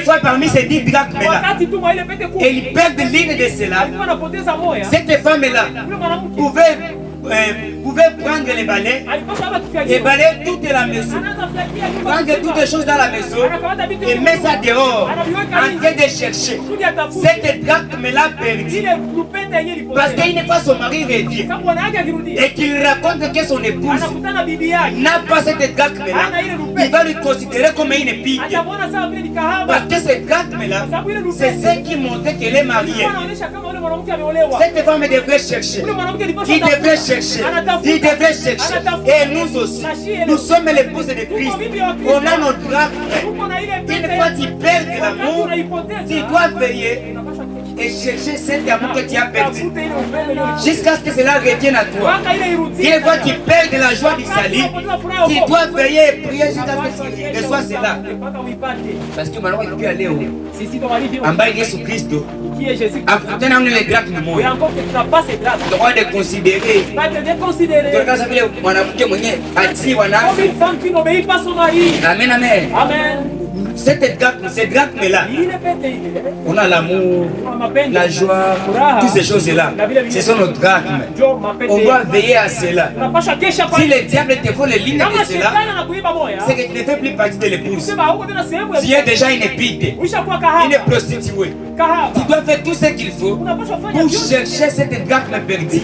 fois parmi ces 10 drachmes-là, elle perd l'une de cela. Cette femme-là, vous pouvez prendre les balais et balayer toute la maison. Prendre toutes les choses dans la maison et mettre ça dehors en train de chercher. Cette drachme-là perdue. Parce qu'une fois son mari revient et qu'il raconte que son épouse n'a pas cette drachme-là, il va lui considérer comme une pique. Parce que cette drachme-là, c'est ce qui montrait qu'elle est mariée. Cette femme devrait chercher. Il devrait chercher. Il devrait chercher. Et nous aussi, nous sommes l'épouse de Christ. On a notre drachme. Une fois tu perds l'amour, tu dois veiller et chercher cet amour que tu as perdu jusqu'à ce que cela revienne à toi. Une fois tu perds de la joie du salut, tu dois veiller et prier jusqu'à ce que tu reçois cela. Parce que maintenant il peut aller où? En bas de Jésus Christ. Qui est Jésus? Après, on a les drachmes. Et encore que tu n'as pas ces drachmes. Tu dois les considérer. Tu vas te déconsidérer. Comme une femme qui n'obéit pas à son mari. Amen, amen. Amen. Ces drachmes-là, on a l'amour, la joie, toutes ces choses-là. Ce sont nos drachmes. On doit veiller à cela. Si le diable te vole les lignes de cela, c'est que tu ne fais plus partie de l'épouse. Tu es déjà une pite, une prostituée. Tu dois faire tout ce qu'il faut pour chercher cette drachme perdue.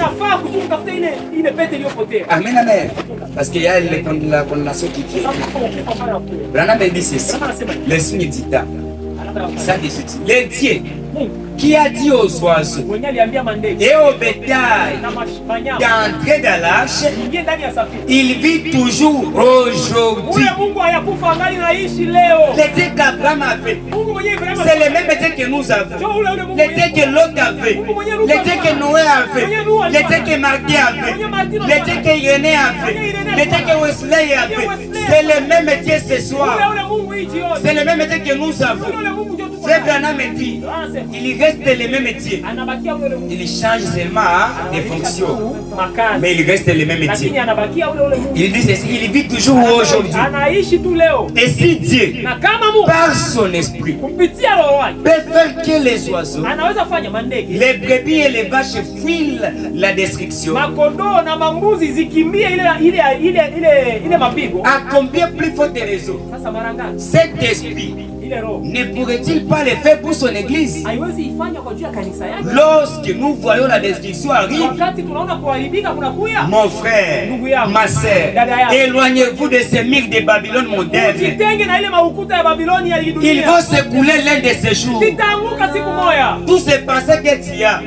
Amen, amen. Parce qu'il y a la condamnation qui tient. Branham dit ceci. Les signes du temps. Ça dit ceci. Les dieux qui a dit aux oiseaux et aux bétail d'entrer dans l'arche, il vit toujours aujourd'hui. Les dieux qu'Abraham avait, c'est les mêmes dieux que nous avons. Les dieux que Lot avait, les dieux que Noé avait, les dieux que Marquis avait, les dieux que Irénée avait, les dieux que Wesley avait. C'est les mêmes dieux ce soir. C'est les mêmes dieux que nous avons. Frère Branham dit, il reste les mêmes dieux. Il change seulement des fonctions, mais il reste les mêmes dieux. Il dit ceci, il vit toujours aujourd'hui. Et si Dieu, par son esprit, peut faire que les oiseaux, les brebis et les vaches fuient la destruction, à combien plus forte raison cet esprit ne pourrait-il pas le faire pour son église? Lorsque nous voyons la destruction arrive, mon frère, ma sœur, éloignez-vous de ces murs de Babylone moderne. Ils vont s'écouler l'un de ces jours. Tous ces pensées que tu as,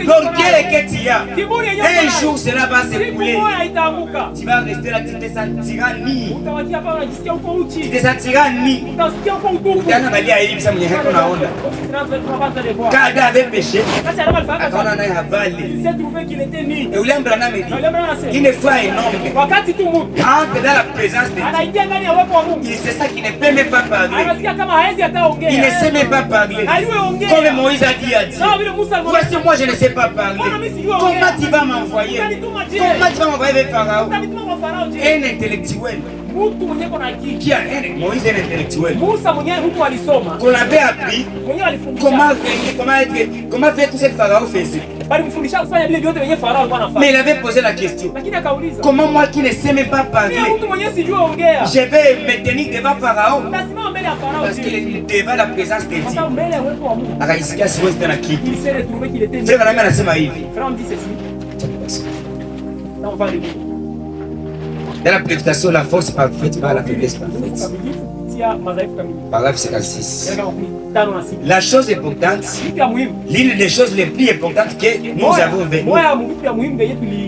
l'orgueil que tu as, un jour cela va s'écouler. Tu vas rester là, tu te sentiras ni. Tu te sentiras ni. Kada avait péché. Il s'est trouvé qu'il était nu. Et William Branham dit, une foi énorme entre dans la présence de Dieu. Il sait ça qu'il ne peut même pas parler. Il ne sait même pas parler. Comme Moïse a dit à Dieu, voici moi je ne sais pas parler. Comment tu vas m'envoyer? Comment tu vas m'envoyer vers Pharaon? Un intellectuel. Qui a Moïse est intellectuel. Qu'on avait appris comment faire tout ce que Pharaon faisait. Mais il avait posé la question. Comment moi qui ne sais même pas parler, je vais me tenir devant Pharaon? Parce qu'il est devant la présence de Dieu. Il s'est retrouvé qu'il était. Dans la prédication, la force parfaite par la faiblesse parfaite. Paragraphe 56. La chose importante, l'une des choses les plus importantes que nous avons vaincu,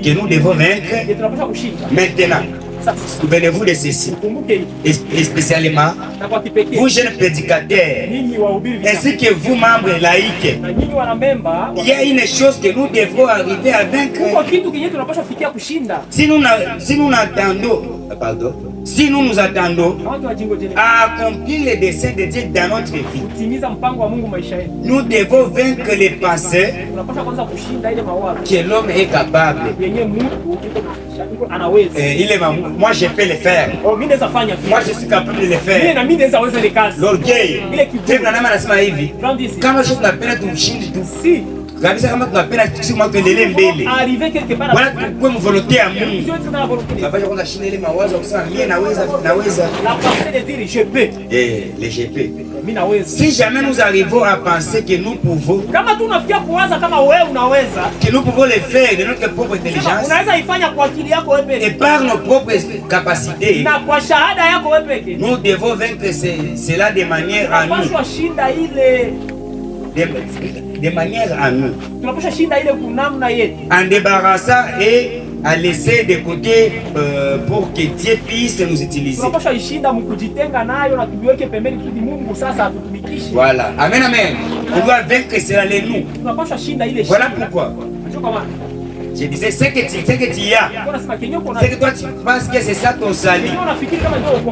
que nous devons vaincre maintenant. Souvenez-vous de ceci, et spécialement vous jeunes prédicateurs, ainsi que vous membres laïcs, il y a une chose que nous devons arriver à vaincre. Si nous nous attendons à accomplir les desseins de Dieu dans notre vie, nous devons vaincre les pensées que l'homme est capable. Moi je peux le faire. Moi je suis capable de le faire. L'orgueil. Kama je tunapenda tumshindi tu. Kabisa kama tunapenda kusema tuendelee mbele. Wala tukue mvolonté ya Mungu. Tunapaswa kwanza shinda ile mawazo kusema mimi naweza. La pensée de dire je peux. Le je peux. Si jamais nous arrivons à penser que nous pouvons, que nous pouvons le faire de notre propre intelligence et par nos propres capacités, nous devons vaincre cela de manière à nous. De manière à nous. En débarrassant et à laisser de côté pour que Dieu puisse nous utiliser. Voilà. Amen, amen. On doit vaincre cela les nous. Voilà pourquoi. Je disais, ce que tu as, c'est que toi tu penses que c'est ça ton salut.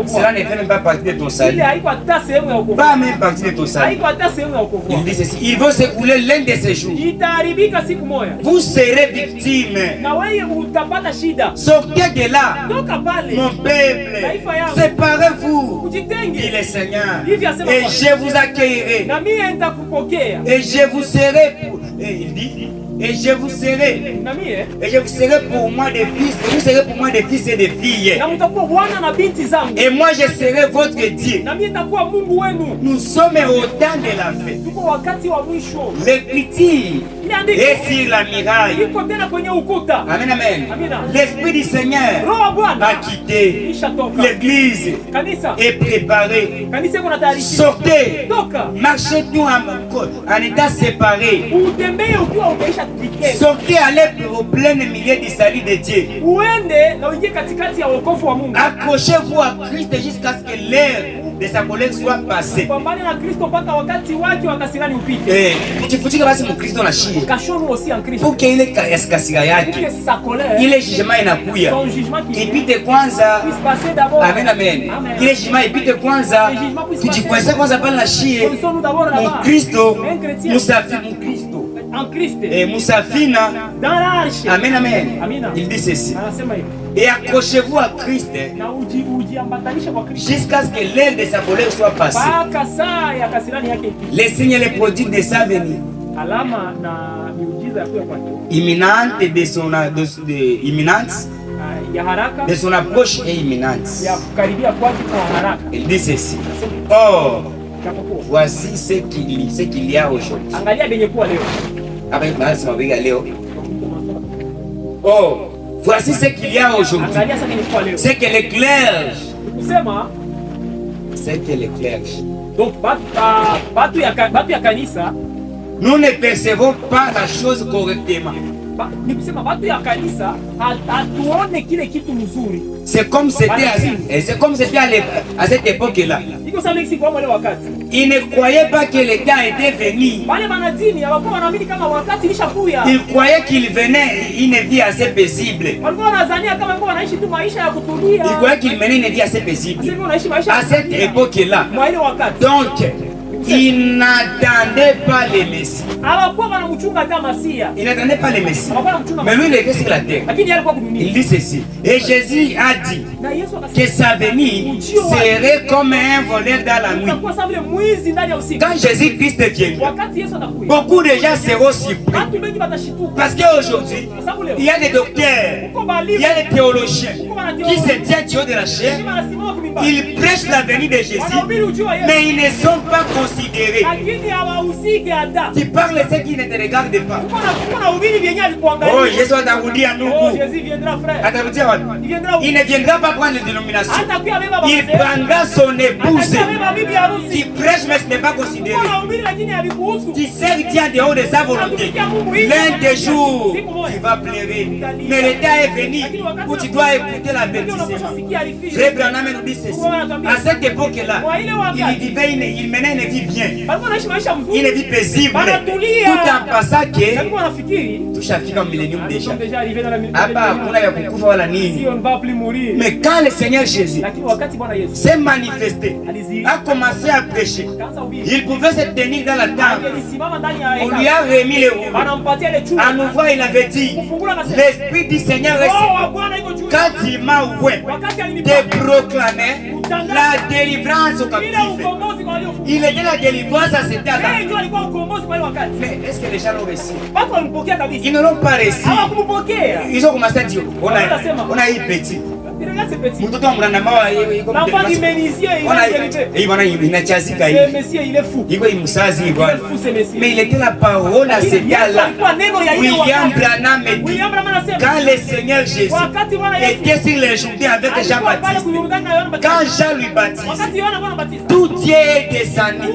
Cela ne fait même pas partie de ton salut. Pas même partie de ton salut. Il dit ceci, ils vont s'écouler l'un de ces jours. Vous serez victimes. Sortez de là, mon peuple. Séparez-vous, dit le Seigneur. Et je vous accueillerai. Et je vous serai pour... Il dit... Et je vous serai pour moi des fils, et vous serez pour moi des fils et des filles. Et moi je serai votre Dieu. Nous sommes au temps de la fête. L'écriture est sur la muraille. Amen, amen. L'Esprit du Seigneur a quitté. L'église est préparée. Sortez, marchez tout en état séparé. Sortez, allez au plein milieu du salut de Dieu. Accrochez-vous à Christ jusqu'à ce que l'heure de sa colère soit passée. Pour qu'il ait jugement inakuya. Ipite kwanza. Amen, amen. Ile jugement ipite kwanza. Tujikwese kwanza pale na shie. Mkristo, en Christ. Et Moussafina dans l'arche. Amen, amen. Amina. Il dit ceci. Et accrochez-vous à Christ jusqu'à ce que l'heure de sa colère soit passée. Les signes et les prodiges de sa venue. Imminente de son imminente. de son approche est imminente. Il dit ceci. Or, voici ce qu'il y a aujourd'hui. Oh, voici ce qu'il y a aujourd'hui. C'est que les clerges. C'est que les clerges. Donc, nous ne percevons pas la chose correctement. C'est comme c'était à cette époque-là. Ils ne croyaient pas que le temps était venu. Ils croyaient qu'il venait une vie assez paisible. Ils croyaient qu'il menait une vie assez paisible. À cette époque-là. Donc, ils n'attendaient pas le Messie. Ils n'attendaient pas le Messie. Mais lui, il était sur la terre. Il dit ceci. Et Jésus a dit que sa venue serait comme un voleur dans la nuit. Quand Jésus-Christ viendra, beaucoup de gens seront surpris. Parce qu'aujourd'hui, il y a des docteurs, il y a des théologiens qui se tiennent du haut de la chair. Ils prêchent la venue de Jésus, mais ils ne sont pas considérés. Tu parles de ceux qui ne te regardent pas. Oh, Jésus va t'arrondir à nous. Il ne viendra pas prendre les dénominations. Il prendra son épouse. Tu prêches, mais ce n'est pas considéré. Tu sers Dieu en dehors de sa volonté. L'un des jours, tu vas pleurer. Mais le temps est venu où tu dois écouter la bêtise. Frère Branham nous dit ceci. À cette époque-là, il menait une vie bien. Il est vie paisible. Tout en passant que tout chaque comme millénium déjà. Mais quand le Seigneur Jésus s'est manifesté, a commencé à prêcher, il pouvait se tenir dans la table. On lui a remis les roues. En ouvrant, il avait dit, l'Esprit du Seigneur est quand il m'a ouvert de proclamer la délivrance aux captifs. Il est de la délivrance à cet âge. Mais est-ce que les gens l'ont reçu? Ils ne l'ont pas reçu. Ils ont commencé à dire, on a eu petit. L'enfant du menuisier, il est fou. Mais il était la parole à cet âge-là. William Branham dit, quand le Seigneur Jésus était sur les Jourdains avec Jean-Baptiste, quand Jean lui baptise, tout Dieu est descendu.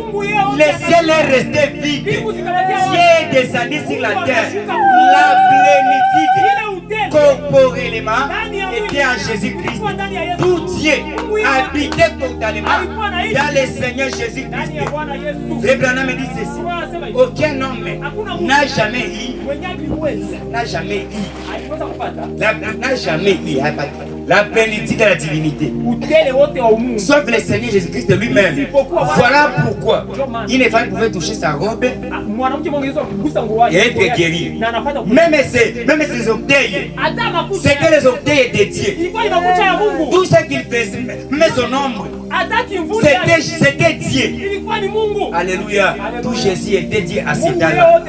Le ciel est resté vide. Dieu est descendu sur la terre. La plénitude corporellement était en Jésus-Christ. Tout Dieu habitait totalement dans le Seigneur Jésus-Christ. Frère Branham dit ceci. Aucun homme n'a jamais eu la plénitude de la divinité, sauf le Seigneur Jésus-Christ lui-même. Voilà pourquoi il ne fallait pas toucher sa robe et être guéri. Même ses orteils, c'était les orteils de Dieu. Tout ce qu'il faisait, mais son ombre, c'était Dieu. Alléluia. Tout Jésus était Dieu à cet âge-là.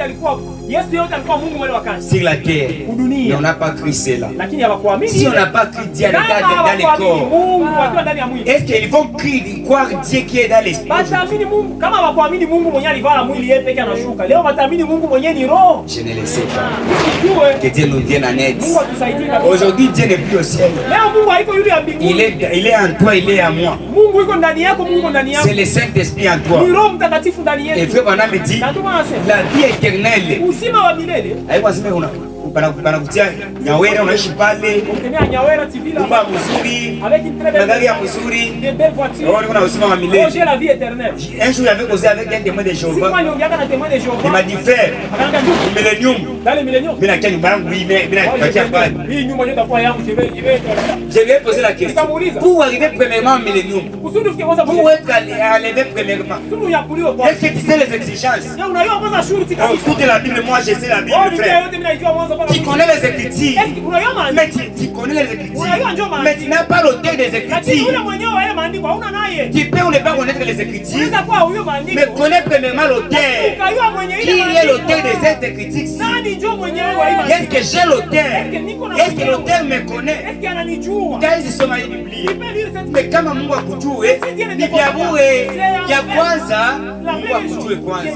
Sur la terre, mais on n'a pas cru cela. Si on n'a pas cru Dieu dans les corps, est-ce qu'ils vont croire Dieu qui est dans l'esprit? Je ne le sais pas. Que Dieu nous vienne en aide. Aujourd'hui, Dieu n'est plus au ciel. Il est en toi, il est en moi. C'est le Saint-Esprit en toi. Et frère Branham me dit, la vie éternelle. Banakutia Nyawera, unaishi pale, nyumba mzuri, magari ya mzuri, una uzima wa milele. Un jour j'avais causé avec un témoin de Jéhovah. Il m'a dit frère, millénium. Je lui ai posé la question. Pour arriver premièrement au millénium, pour être arrivé premièrement, est-ce que tu sais les exigences? Toute la Bible, moi je sais la Bible, frère. Tu connais les Écritures. Mais tu connais les Écritures. Mais tu n'as pas l'auteur des Écritures. Tu peux ou ne pas connaître les Écritures. Mais connais premièrement l'auteur. Qui est l'auteur de cette Écriture? Est-ce que j'ai l'auteur? Est-ce que l'auteur me connaît? Quand ils sont dans la Bible. Mais kama Mungu akujue, ni vya bure. Ya kwanza, Mungu akujue kwanza.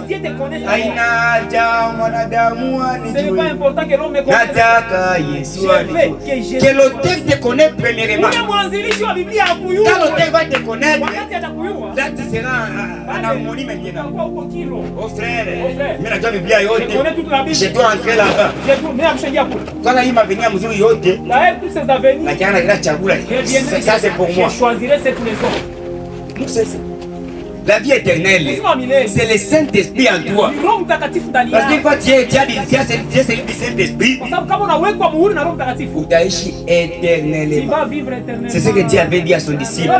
Haina haja mwanadamu anijue. Nataka Yesu anijue. Que l'auteur te connaît premièrement. Quand l'auteur va te connaître, là tu seras en harmonie maintenant. Oh frère, mimi najua Biblia yote. Je dois entrer là-bas. Quand il m'a venu à mzuri yote, na kiana kila chakula. Ça c'est pour moi. Je choisirai cette maison. Nous c'est ça. La vie éternelle, c'est le Saint-Esprit en toi. Parce que quand tu as celui du Saint-Esprit, utaishi éternellement. C'est ce que Dieu avait dit à son disciple,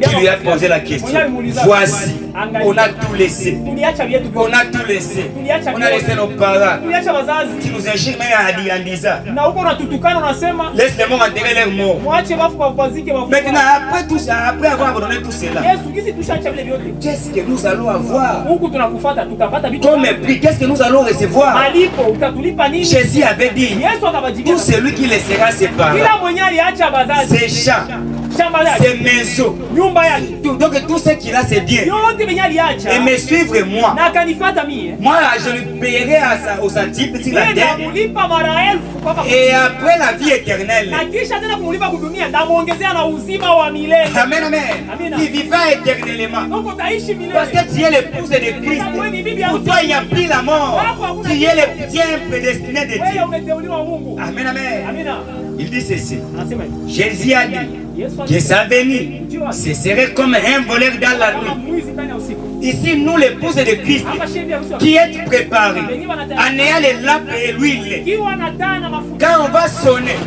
qui lui a posé la question. Voici, on a tout laissé. On a tout laissé. On a laissé nos parents. Tu nous injures même en disant, laisse les morts enterrer leurs morts. Maintenant, après tout ça, après avoir abandonné tout cela, qu'est-ce que nous allons avoir comme prix? Qu'est-ce que nous allons recevoir? Jésus avait dit, tout celui qui laissera ses parents, ses champs, ses maisons, donc tout ce qu'il a, c'est bien, et me suivre moi. Moi, je lui payerai au centuple sur la terre, et après la vie éternelle. Amen, amen. Tu vivras éternellement. Parce que tu es l'épouse de Christ. Pour toi, il n'y a plus la mort. Tu es le bien prédestiné de Dieu. Amen, amen. Il dit ceci. Jésus a dit que sa venue, ce serait comme un voleur dans la nuit. Ici, nous, l'épouse de Christ, qui est préparés, en ayant les lampes et l'huile, quand on va sonner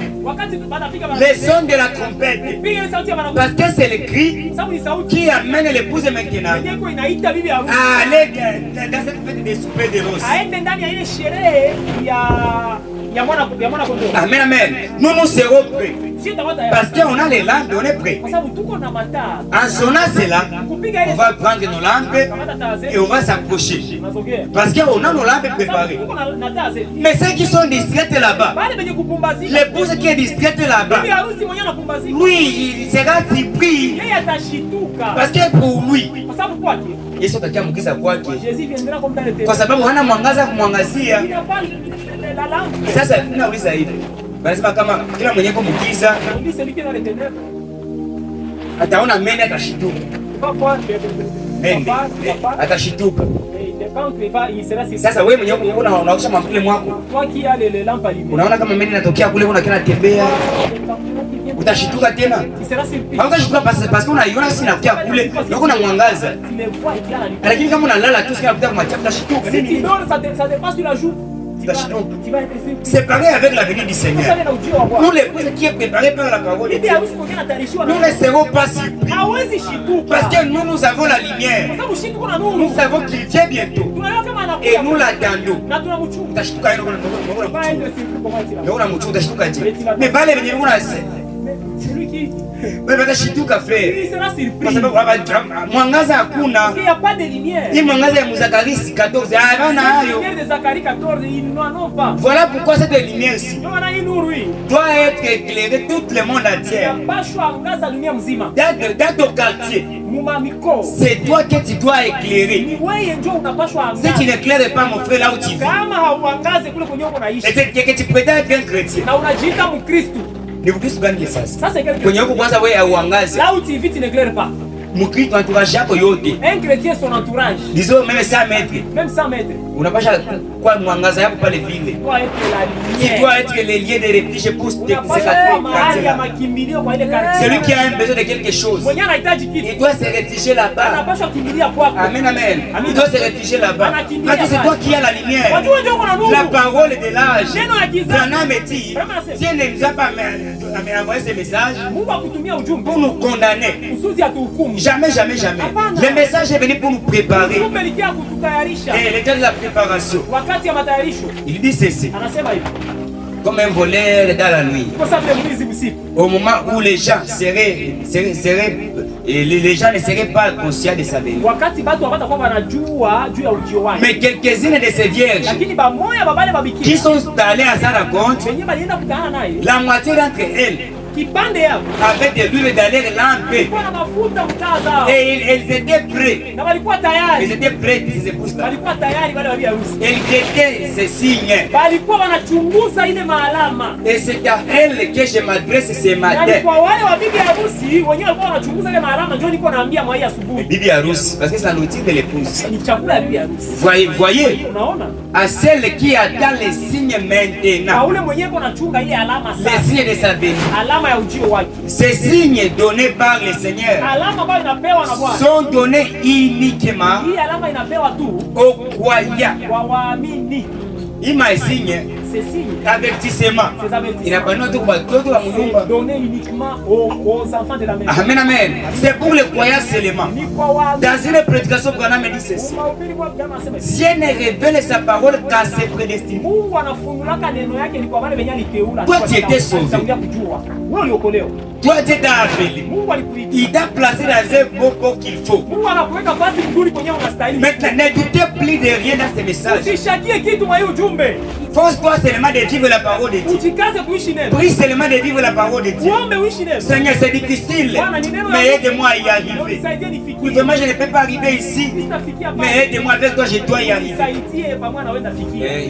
les sons de la trompette, parce que c'est le cri qui amène l'épouse maintenant à aller dans cette fête de souper de roses. Amen, amen. Nous serons prêts. Parce qu'on a les lampes, on est prêts. En sonnant cela, on va prendre nos lampes et on va s'approcher. Parce qu'on a nos lampes préparées. Mais ceux qui sont distraits là-bas, l'épouse qui est distraite là-bas, lui, il sera surpris. Parce que pour lui, Yesu atakia mkiza kwake kwa sababu hana mwangaza kumwangazia. Sasa tunauliza hivi, wanasema kama kila mwenye yuko mkiza ataona mene atashituka. Mene atashituka. Sasa wewe mwenye unaosha mapile mwako, unaona kama mene inatokea kule, kuna kila tembea, utashituka tena? Hautashituka parce que unaiona sina kutia kule, uko na mwangaza. Lakini kama unalala tu sika kutia kwa machafu, utashituka. Si tu dors, ça dépasse sur la joue. C'est pareil avec la venue du Seigneur. Nous les causes qui est préparé par la parole de Dieu, nous ne serons pas surpris. Parce que nous avons la lumière. Nous savons qu'il vient bientôt. Et nous l'attendons. Mais pas les venir. Watashituka frère. Kwa sababu mwangaza hakuna. Il n'y a pas de lumière. Hii mwangaza ya Zacharie 14 hawana hayo. Voilà pourquoi cette lumière-ci doit être éclairée tout le monde entier. Dans ton quartier, c'est toi que tu dois éclairer. Si tu n'éclaires pas mon frère là où tu vis, et que tu prétends être un chrétien, ni Mkristo gani sasa? Kwenye huko kwanza wewe auangaze. Là où tu vis, tu n'éclaires pas. Mkristo entourage yako yote. Un chrétien son entourage. Disons même 100 mètres. Même 100 mètres. Unapasha kwa mwangaza yako pale vile. Tu dois être le lieu de refuge pour ces celui qui a un besoin de quelque chose, il doit se réfugier là-bas. Amen, amen. Il doit se réfugier là-bas. Parce que c'est toi qui as la lumière. La parole de l'âge. Branham dit, Dieu ne nous a pas envoyé ce message pour nous condamner. Jamais, jamais, jamais. Le message est venu pour nous préparer. Et le temps de la préparation, il dit ceci. comme un voleur dans la nuit. Au moment où les gens les gens ne seraient pas conscients de sa venue. Mais quelques-unes de ces vierges qui sont allées à sa rencontre, la moitié d'entre elles avec de l'huile d'aller lampée. Et elles étaient prêtes. Elles étaient prêtes, ces épouses-là. Elles étaient ces signes. Et c'est à elles que je m'adresse ce matin. Bibi Harusi, parce que c'est la nourriture de l'épouse. Voyez, à celle qui attend les signes maintenant, les signes de sa venue. Ces signes donnés par le Seigneur sont donnés uniquement aux croyants. Il m'a signé avertissement. Il n'a pas donné uniquement aux enfants de la maison. Amen, amen. C'est pour les croyants seulement. Dans une prédication, Branham dit ceci: Dieu ne révèle sa parole qu'à ses prédestinés. Toi, tu étais sauvé. Toi, tu t'es appelé. Il t'a placé dans un bon port qu'il faut. Maintenant, ne doutez plus de rien dans ce message. Force-toi seulement de vivre la parole de Dieu. Prie seulement de vivre la parole de Dieu. Seigneur, c'est difficile, mais aide-moi à y arriver. Oui, vraiment, je ne peux pas arriver ici, mais aide-moi, avec toi, je dois y arriver.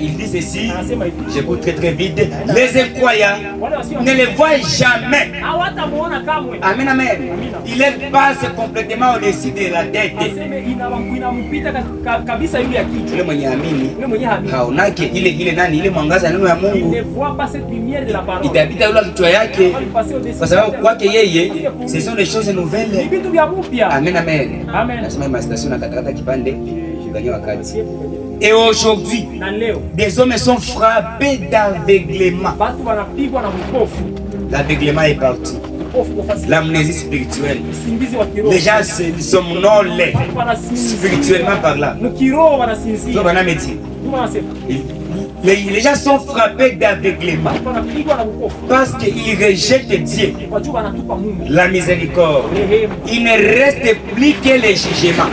Il dit ceci, j'écoute très vite. Les incroyants ne les voient jamais. Amen, amen. Il passe complètement au-dessus de la tête. Ile mwangaza neno ya Mungu itapita yule kichwa yake, kwa sababu kwake yeye ce sont des choses nouvelles. Amen, amen. Nasema mastation na katakata kipande kiganywa wakati. Et aujourd'hui, des hommes sont frappés d'aveuglement. L'aveuglement est parti. L'amnésie spirituelle. Les gens somnolent spirituellement par là. Les gens sont frappés d'aveuglement parce qu'ils rejettent Dieu, la miséricorde. Il ne reste plus que les jugements.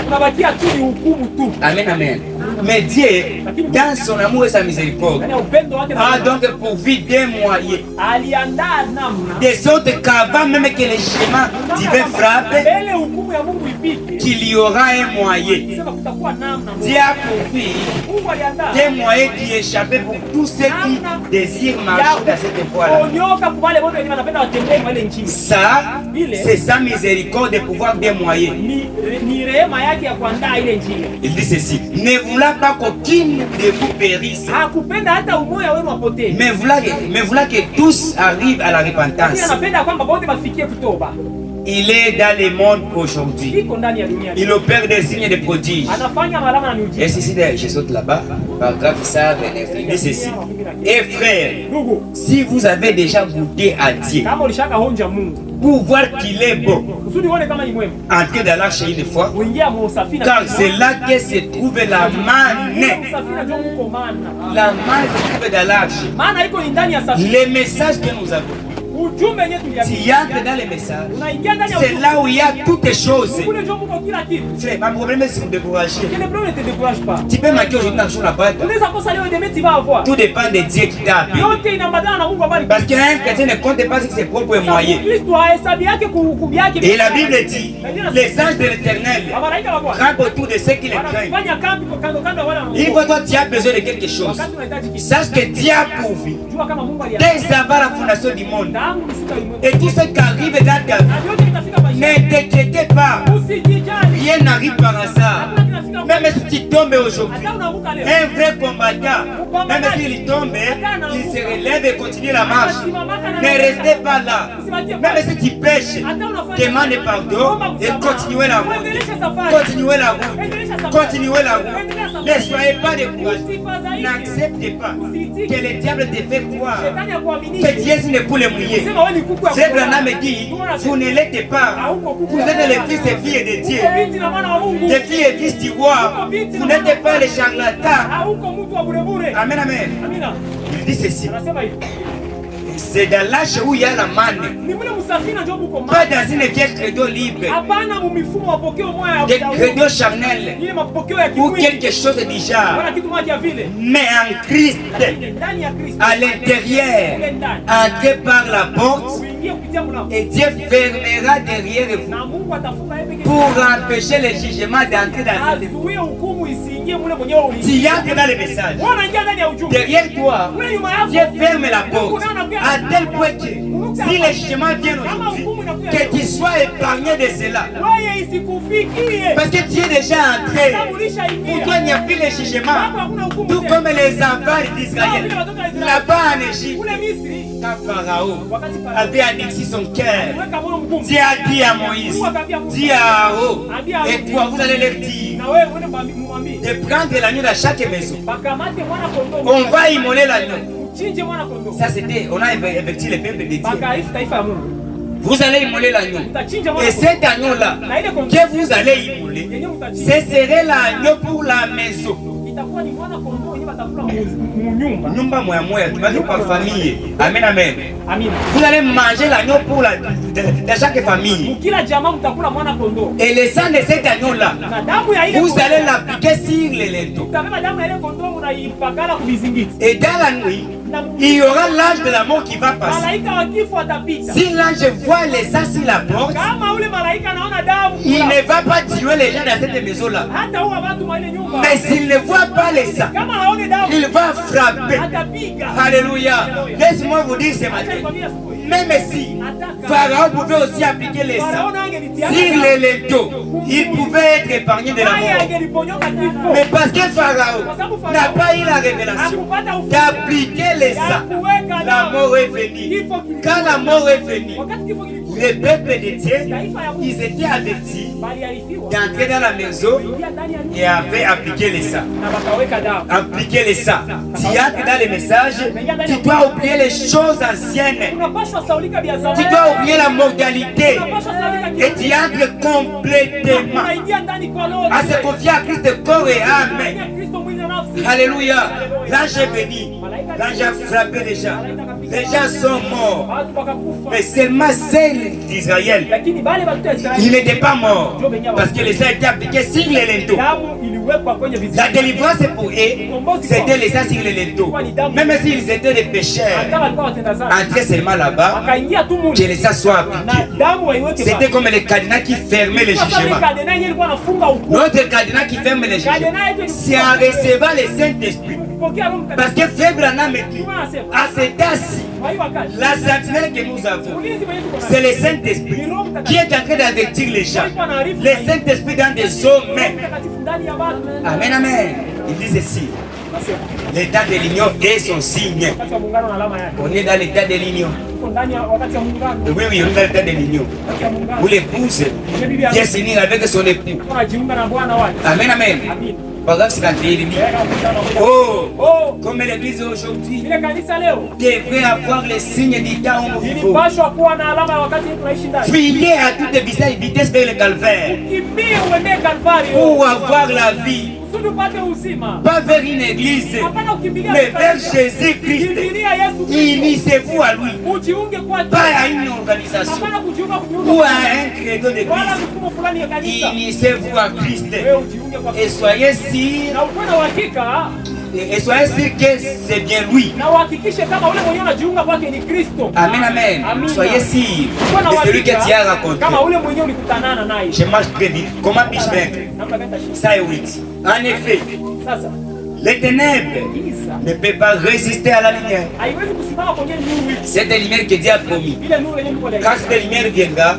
Amen, amen. Mais Dieu, dans son amour et sa miséricorde, a donc pourvu des moyens, de sorte qu'avant même que les jugements divins frappent, qu'il y aura un moyen. Dieu a pourvu des moyens qui échappent pour tous ceux qui désirent marcher dans cette voie-là. Ça, c'est sa miséricorde de pouvoir des moyens. Il dit ceci: ne voulant pas qu'aucune de vous périsse, mais voulant que tous arrivent à la repentance. Il est dans le monde aujourd'hui. Il opère des signes de prodiges. Et ceci, je saute là-bas, paragraphe ça, il dit ceci: et frères, si vous avez déjà goûté à Dieu, pour voir qu'il est bon, entrez dans l'arche une fois, car c'est là que se trouve la manne. La manne se trouve dans l'arche. Les messages que nous avons, tu entres dans les messages, c'est là où il y a toutes les choses. Ma problème est si vous découragez. Tu peux marquer aujourd'hui dans la bataille. Tout dépend de Dieu qui t'a appelé. Parce qu'un chrétien ne compte pas sur ses propres moyens. Et la Bible dit: les anges de l'Éternel rampent autour de ceux qui les craignent. Une fois toi tu as besoin de quelque chose, sache que Dieu a pourvu dès avant la fondation du monde. Et tout ce qui arrive dans ta vie, ne t'inquiétez pas, rien n'arrive par hasard. Même si tu tombes aujourd'hui, un vrai combattant, même s'il tombe, il se relève et continue la marche. Ne restez pas là. Même si tu pêches, demande pardon et continuez la route. Continuez la route. Continuez la route. Ne soyez pas découragés. N'acceptez pas que le diable te fait croire que Dieu n'est pour les mouillés. Frère Branham me dit, vous ne l'êtes pas. Vous êtes les fils et filles de Dieu. Les filles et fils du roi. Vous n'êtes pas les charlatans. Amen, amen. Il dit ceci. C'est dans l'âge où il y a la manne. Pas dans une vieille credo libre. Des credos charnels. Ou quelque chose du genre. Mais en Christ, à l'intérieur, entrez par la porte et Dieu fermera derrière vous pour empêcher le jugement d'entrer dans cette vie. Tu entres dans le message. Derrière toi, Dieu ferme la porte. À tel point que si le jugement vient aujourd'hui, que tu sois épargné de cela. Parce que tu es déjà entré. Pour toi, il n'y a plus le jugement. Tout comme les enfants d'Israël. Là-bas en Égypte, quand Pharaon avait annexé son cœur, Dieu a dit à Moïse, dit à Aaron, et toi, vous allez leur dire de prendre l'agneau dans chaque maison. On va immoler l'agneau. Ça c'était, on a investi le peuple de Dieu. Vous allez immoler l'agneau. Et cet agneau-là, que vous allez immoler, ce serait l'agneau pour la maison. Famille. Amen, amen. Vous allez manger l'agneau pour de chaque famille. Et le sang de cet agneau-là, vous allez l'appliquer sur les linteaux. Et dans la nuit, il y aura l'ange de la mort qui va passer. Si l'ange voit les sang sur la porte, il ne va pas tuer les gens dans cette maison-là. Mais s'il ne voit pas les sangs, il va frapper. Alléluia. Laisse-moi vous dire ce matin, même si Pharaon pouvait aussi appliquer les sangs sur les linteaux, il pouvait être épargné de la mort. Mais parce que Pharaon n'a pas eu la révélation d'appliquer les sangs, la mort est venue. Quand la mort est venue, les peuples de Dieu, ils étaient avertis d'entrer dans la maison et avaient appliqué les sangs. Appliquer les sangs. Tu entres dans les messages, tu dois oublier les choses anciennes. Tu dois oublier la mortalité. Et tu entres complètement à se confier à Christ corps et âme. Alléluia. L'ange est venu. L'ange a frappé les gens. Les gens sont morts. Mais seulement celle d'Israël, il n'était pas mort. Parce que les sang étaient appliqués sur les linteaux. La délivrance pour eux, c'était les sang sur les linteaux. Même s'ils étaient des pécheurs, entrer seulement là-bas, que les sang soient appliqués. C'était comme les cadenas qui fermaient les jugements. Notre cadenas qui ferme les jugements, c'est en recevant le Saint-Esprit. Parce que Frère Branham me dit, à cet assis, la sentinelle que nous avons, c'est le Saint-Esprit qui est en train d'avertir les gens. Le Saint-Esprit dans des hommes. Amen, amen. Il dit ceci. L'état de l'union est son signe. On est dans l'état de l'union. Oui, oui, on est dans l'état de l'union. Où l'épouse vient s'unir avec son époux. Amen, amen. Oh, comme l'église aujourd'hui devrait avoir les signes du temps où nous vivons. Fuyez à toute vitesse vers le calvaire pour avoir la vie. Pas vers une église, mais vers Jésus-Christ. Unissez-vous à lui, pas à une organisation ou à un credo d'église. Unissez-vous à Christ et soyez sûrs que c'est bien lui. Amen, amen. Soyez sûrs de celui que tu as rencontré. Je marche très vite. Comment puis-je vaincre? Ça est oui. En effet, les ténèbres ne peuvent pas résister à la lumière. Cette lumière que Dieu a promis. Quand cette lumière viendra,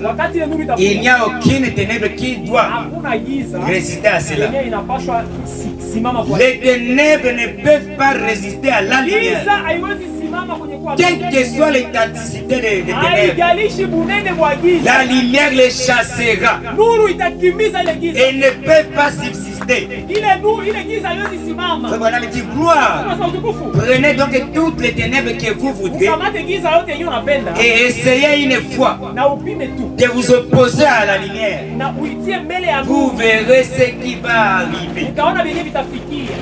il n'y a aucune ténèbre qui doit résister à cela. Les ténèbres ne peuvent pas résister à la lumière. Quelle que soit l'intensité des ténèbres, la lumière les chassera et ne peuvent pas subsister supporter. Frère Branham dit gloire. Prenez donc toutes les ténèbres que vous voudrez et essayez une fois de vous opposer à la lumière. Vous verrez ce qui va arriver.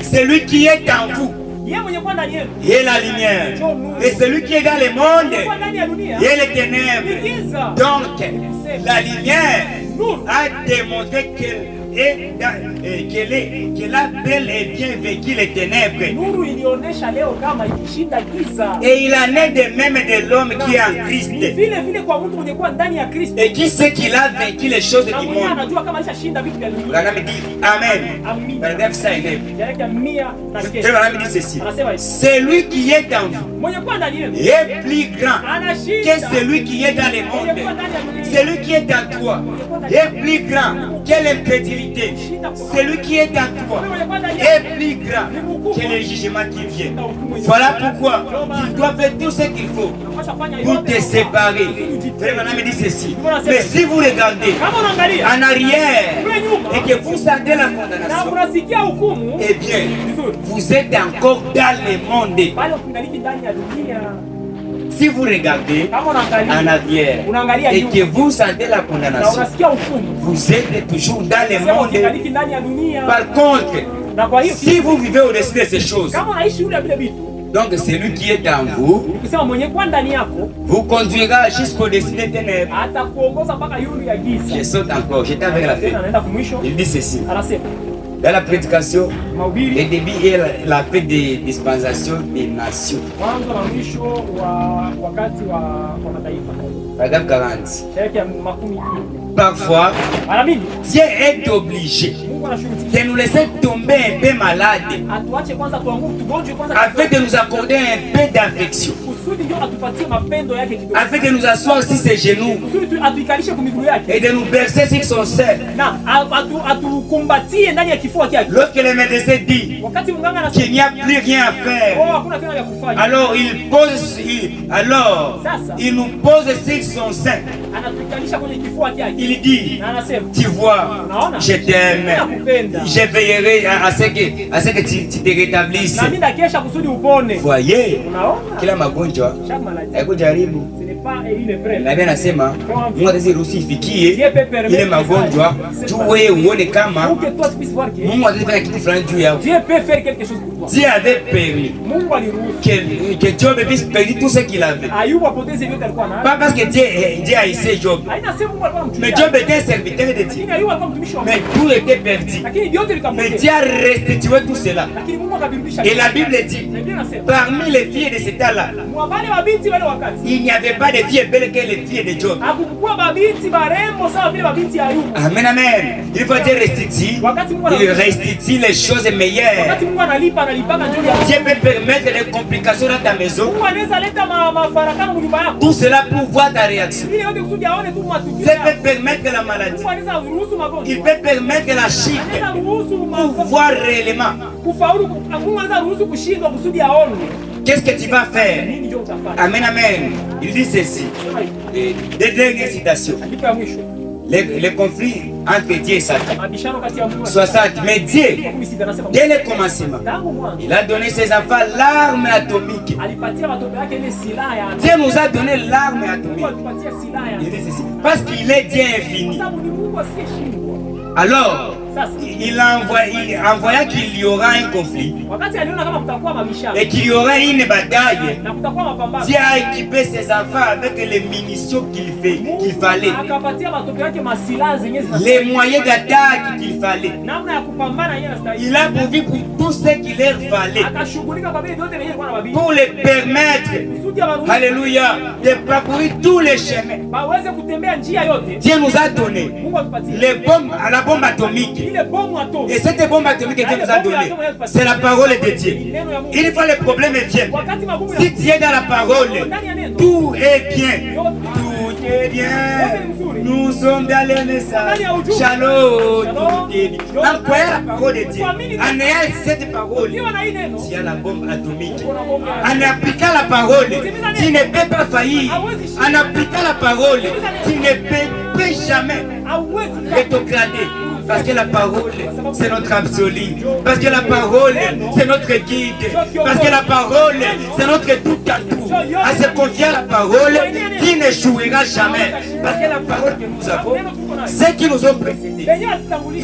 Celui qui est en vous est la lumière. Et celui qui est dans le monde est les ténèbres. Donc, la lumière a démontré qu'elle a bel et bien vécu les ténèbres. Et il en est de même de l'homme qui est en Christ. Et qui sait qu'il a vécu les choses du monde. Branham dit Amen. Paragraphe 5. Branham dit ceci. Celui qui est en vous est plus grand que celui qui est dans le monde. Celui qui est en toi est plus grand que l'incrédulité. Celui qui est en toi est plus grand que le jugement qui vient. Voilà pourquoi tu dois faire tout ce qu'il faut pour te séparer. Frère Branham dit ceci. Mais si vous regardez en arrière et que vous sentez la condamnation, eh bien, vous êtes encore dans le monde. Si vous regardez en arrière et que vous sentez la condamnation, vous êtes toujours dans le monde. Par contre, si vous vivez au-dessus de ces choses, donc celui qui est en vous vous conduira jusqu'au-dessus des ténèbres. Je saute encore, j'étais avec la fête. Il dit ceci. Dans la prédication, le début est la fête de dispensation des nations. Paragraphe 40. Parfois, Dieu est obligé de nous laisser tomber un peu malades afin de nous accorder un peu d'affection, afin de nous asseoir sur ses genoux et de nous bercer sur son sein. Lorsque le médecin dit qu'il n'y a plus rien à faire, alors il nous pose sur son sein. Il dit, tu vois, je t'aime, je veillerai à ce que tu te rétablisses. Voyez, kila magonjwa haikujaribu. Nabii anasema Mungu ataziruhusu ifikie ile magonjwa tu wewe uone kama Mungu atafanya kitu fulani juu yako. Dieu avait permis que Job puisse perdre tout ce qu'il avait. Pas parce que Dieu haïssait Job. Mais Job était un serviteur de Dieu. Mais tout était perdu. Mais Dieu a restitué tout cela. Et la Bible dit, parmi les filles de ce temps-là, il n'y avait pas de filles belles que les filles de Job. Amen, amen. Il faut dire restituer. Il restitue les choses meilleures. Dieu peut permettre des complications dans ta maison. Tout cela pour voir ta réaction. Dieu peut permettre la maladie. Il peut permettre la chute pour voir réellement. Qu'est-ce que tu vas faire? Amen, amen. Il dit ceci. Des dernières citations. Les conflits entre Dieu et Satan. 60. Mais Dieu, dès le commencement, il a donné ses enfants l'arme atomique. Dieu nous a donné l'arme atomique. Il dit ceci. Parce qu'il est Dieu infini. Alors, il envoya qu'il y aura un conflit et qu'il y aura une bataille. Dieu a équipé ses enfants avec les munitions qu'il fallait, les moyens d'attaque qu'il fallait. Il a pourvu pour tout ce qu'il leur fallait pour les permettre, alléluia, de parcourir tous les chemins. Dieu nous a donné la bombe atomique. Et cette bombe atomique que Dieu nous a donnée, c'est la parole de Dieu. Une fois le problème vient, si tu es dans la parole, tout est bien. Tout est bien. Nous sommes dans le message. Shalom. Tout est bien. Employez la parole de Dieu. En ayant cette parole, tu as la bombe atomique. En appliquant la parole, tu ne peux pas faillir. En appliquant la parole, tu ne peux jamais rétrograder. Parce que la parole, c'est notre absolu. Parce que la parole, c'est notre guide. Parce que la parole, c'est notre tout à tout. À se confier à la parole, qui n'échouera jamais. Parce que la parole que nous avons, ceux qui nous ont précédés,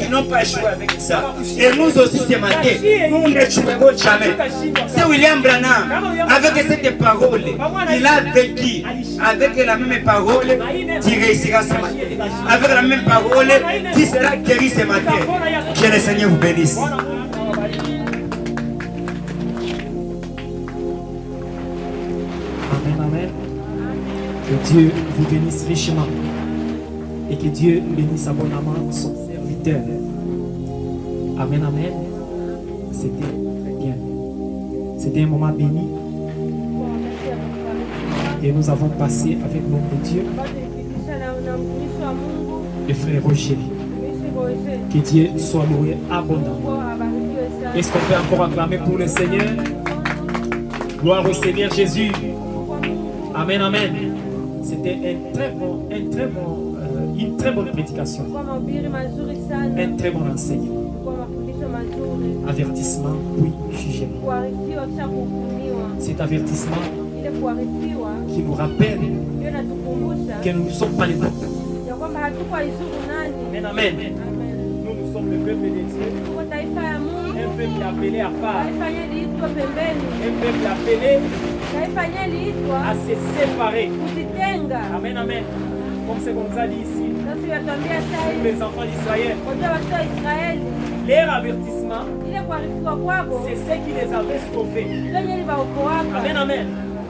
ils n'ont pas échoué avec ça. Et nous aussi ce matin, nous n'échouerons jamais. C'est William Branham, avec cette parole, il a vécu. Avec la même parole, tu réussiras ce matin. Avec la même parole, tu seras guéri ce matin. Que le Seigneur vous bénisse. Amen, amen. Que Dieu vous bénisse richement. Et que Dieu bénisse abondamment son serviteur. Amen, amen. C'était très bien. C'était un moment béni. Et nous avons passé avec l'homme de Dieu, le frère Roger. Que Dieu soit loué abondamment. Est-ce qu'on peut encore acclamer pour le Seigneur? Gloire au Seigneur Jésus. Amen, amen. C'était une très bonne prédication. Un très bon enseignement. Avertissement, oui, jugement. Cet avertissement qui nous rappelle que nous ne sommes pas les autres. Amen, amen. Nous sommes le peuple de Dieu. Un peuple appelé à part. Un peuple appelé à se séparer. Amen, amen. Comme c'est comme ça dit ici. Les enfants d'Israël. Leur avertissement, c'est ce qui les avait sauvés. Amen, amen.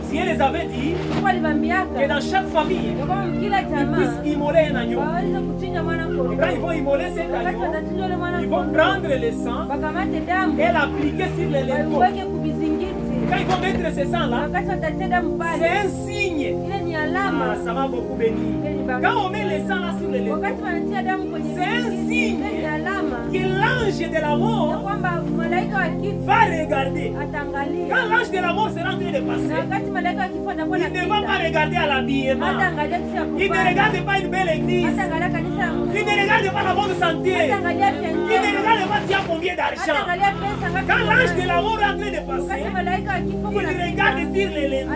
Si elle les avait dit que dans chaque famille, ils puissent immoler un agneau. Et quand ils vont immoler cet agneau, ils vont prendre le sang et l'appliquer sur les linteaux. Quand ils vont mettre ce sang-là, c'est un signe. Ah, ça va beaucoup bénir. Quand on met le sang là sur les linteaux, c'est un signe que l'ange de la mort va regarder. Quand l'ange de la mort sera en train de passer, il ne va pas regarder à l'habillement. Il ne regarde pas une belle église. Il ne regarde pas la bonne santé. Il ne regarde pas tiens combien d'argent. Quand l'ange de la mort est en train de passer, il regarde sur les linteaux.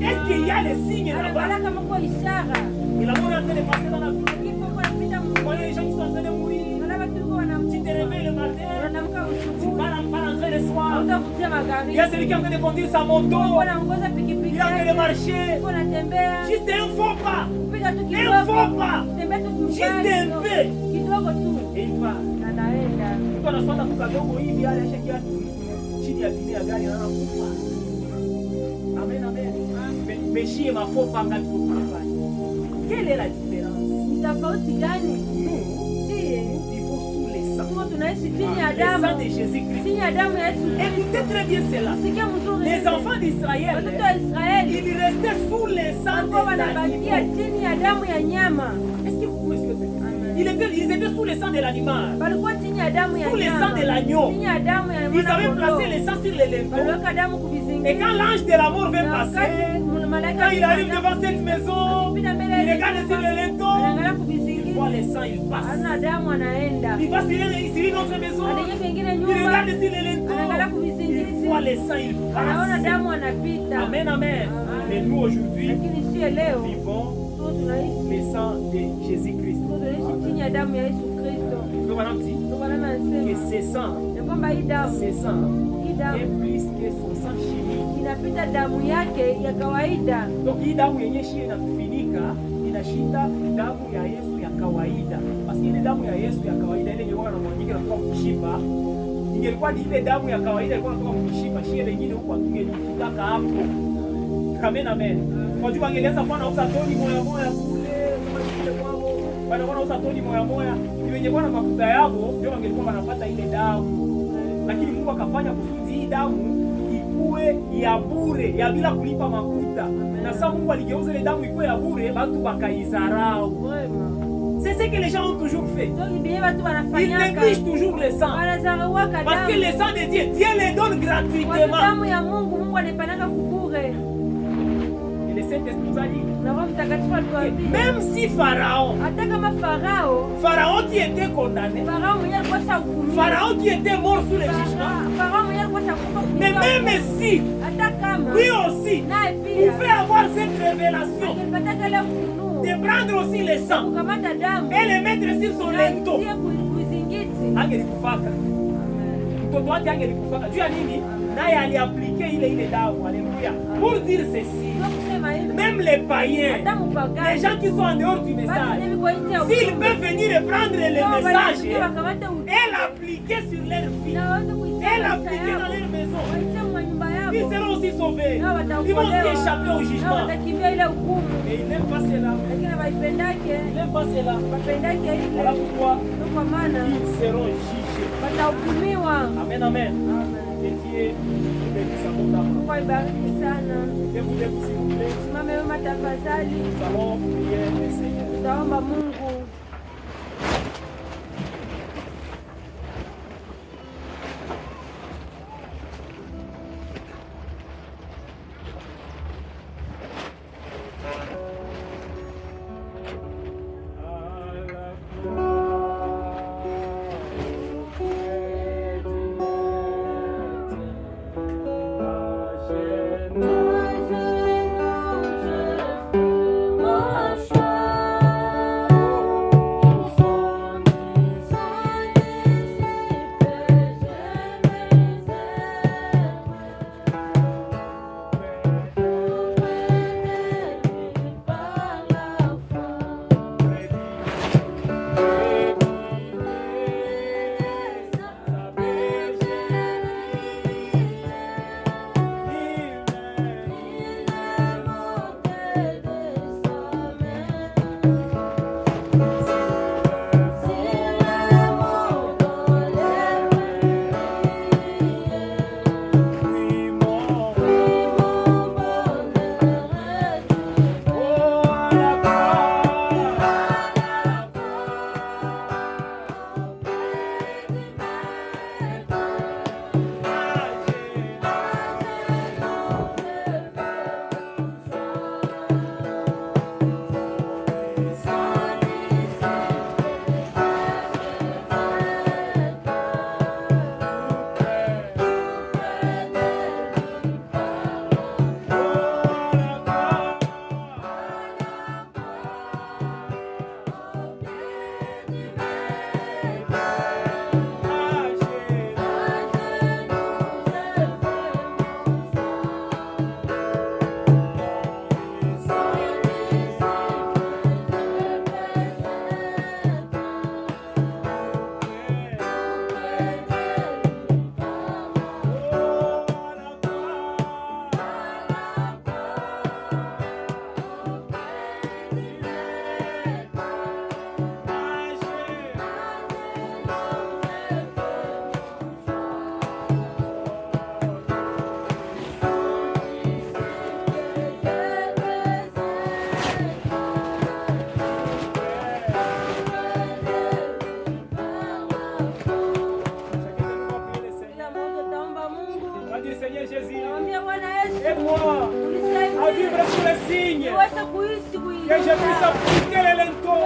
Est-ce qu'il y a les signes là-bas? Et la mort est en train de passer dans la vie. Vous voyez les gens qui sont en train de mourir. Tu te réveilles le matin, tu pars en train de soir. Il y a celui qui est en train de conduire sa moto. Il est en train de marcher. Juste un faux pas. Un faux pas. Juste un peu. Et il va. Kwa naswata kukadogo hivi yale ashakia chini ya bini ya gari anakufa. Amen, amen. Meshie mafopa ngapi kufanya? Quelle est la différence? Tofauti gani? Nous vivons sous les sangs. Tunaishi chini ya Le damu. sang de Jésus-Christ. Chini ya damu ya Yesu. Écoutez très bien cela. Sikia mzuri. Les enfants d'Israël, Watoto wa Israeli ils restaient sous les sangs walikuwa de wanabakia l'animal. chini ya damu ya nyama. Est-ce que vous pouvez suivre? Ils étaient sous le sang de l'animal. Walikuwa chini ya damu ya Sous le nyama. sang de l'agneau. Chini ya damu ya Ils avaient mwana-kondoo. placé le sang sur les linteaux. Waliweka damu kuvizingiti. Et quand l'ange de la mort vient passer, quand il arrive devant cette maison, il regarde sur le linteau, anaangalia il kuvizingiti. voit le sang, il passe. Ana damu anaenda. Il va sur une autre maison, Anaingia pengine il nyumba. regarde sur le linteau, Anaangalia il kuvizingiti. voit le sang, il Anaona passe. damu anapita. Amen, amen. Mais nous aujourd'hui, Lakini sie leo vivons tu tunaishi le sang de Jésus-Christ. tunaishi chini ya damu ya Yesu Kristo. Donc voilà, dit Ndio maana que anasema ce sang, ya kwamba hii damu est damu plus que son sang chimique. inapita damu yake ya kawaida. Donc hii damu yenye shie inatufinika inashinda damu ya Yesu ya kawaida. Basi ile damu ya Yesu ya kawaida ile ilikuwa inamwagika na kutoka mshipa. Ingelikuwa ni ile damu ya kawaida ilikuwa inatoka mshipa, shie lingine huko atungelifikaka hapo. Amen, amen. Kwa jua angelianza kuwa nauza toni moya moya kule kama kile kwao. Bana wanauza toni moya moya. Ni wenye bwana mafuta yao ndio wangelikuwa wanapata ile damu. Lakini Mungu akafanya kusudi hii damu ikuwe ya bure, ya bila kulipa mafuta. Na sasa Mungu aligeuza ile damu ikuwe ya bure, watu wakaizarau. C'est ce que les gens ont toujours fait. Ils négligent toujours le sang. Parce que le sang de Dieu, Dieu le donne gratuitement. Et le Même si Pharaon, Pharaon qui était condamné, Pharaon qui était mort sous le jugement, mais même si lui aussi pouvait avoir cette révélation de prendre aussi le sang et le mettre sur son linteau, mtoto wake angelikufaka juu ya nini? Naye aliaplike ile dawa. Alléluia. Pour dire ceci, même les païens, les gens qui sont en dehors du message, s'ils peuvent venir et prendre le message et l'appliquer sur leur vie et l'appliquer dans leur maison, ils seront aussi sauvés. Ils vont aussi échapper au jugement. Mais ils n'aiment pas cela. Ils n'aiment pas cela. Voilà pourquoi ils seront jugés. Amen, amen. Que Dieu vous bénisse abondamment. Levez-vous s'il vous plaît. Nous allons prier le Seigneur. Aide-moi à vivre sous les signes. Que je puisse appliquer les linteaux.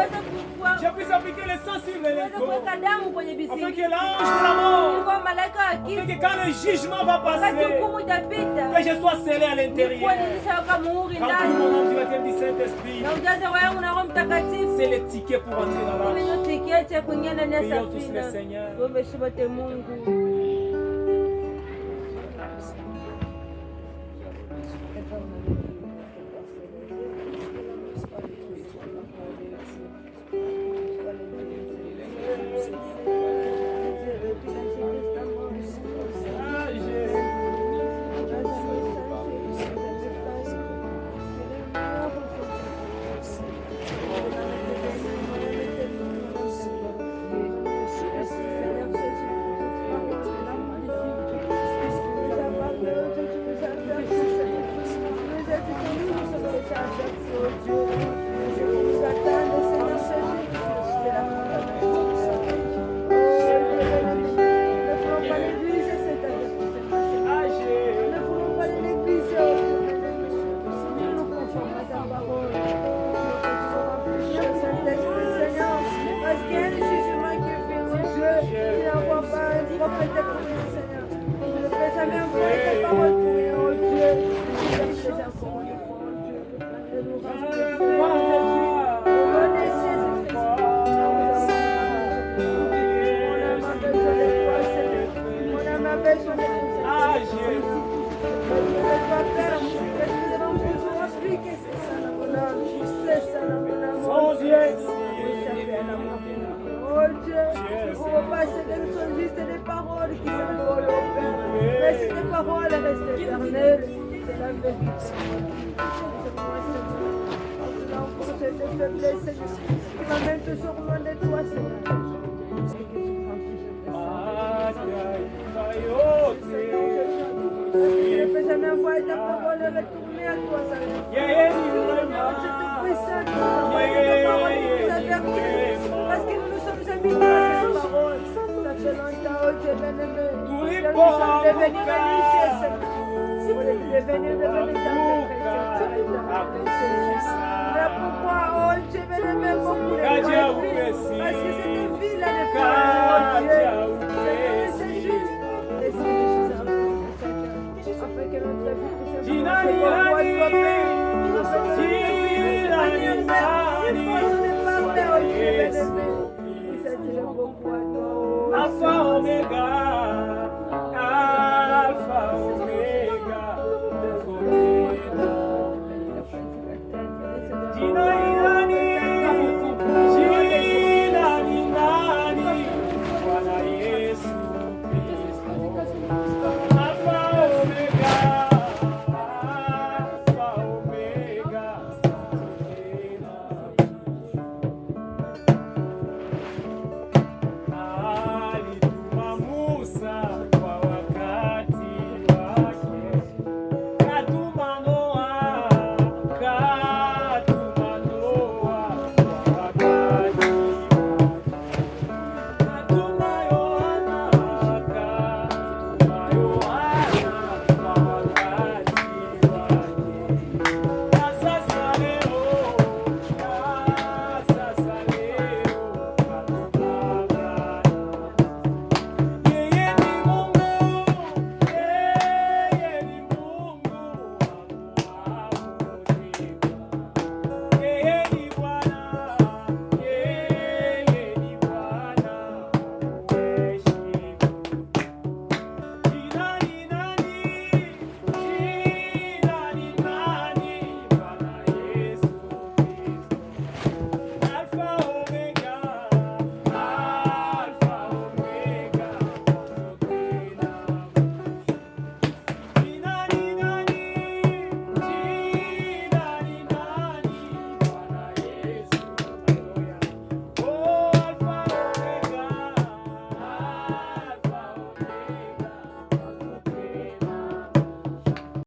Je puisse appliquer le sang sur les linteaux. Afin que l'ange de la mort, afin que quand le jugement va passer, que je sois scellé à l'intérieur. Quand tout mon âme va être du Saint-Esprit, c'est le ticket pour entrer dans l'arche. Prions tous le Seigneur. a besoin de nous. Ah, Jésus. Son Dieu. Oh Dieu, on va passer de nous sont juste des paroles qui s'envolent au Père. Mais c'est des paroles restent éternelles. C'est la vérité. Pour cette faiblesse qui m'amène toujours loin de toi, Seigneur. Je ne peux jamais envoyer ta parole et retourner à toi, Seigneur. Je te prie, Seigneur, envoie ta parole et nous avertir. Parce que nous nous sommes amis grâce à cette parole. Ça fait longtemps, oh Dieu bien-aimé. Nous sommes devenus religieux, Seigneur. Pour devenir de véritables chrétiens. Mais pourquoi, oh Dieu bien-aimé, beaucoup de parce que cette vie-là n'est pas, oh Dieu.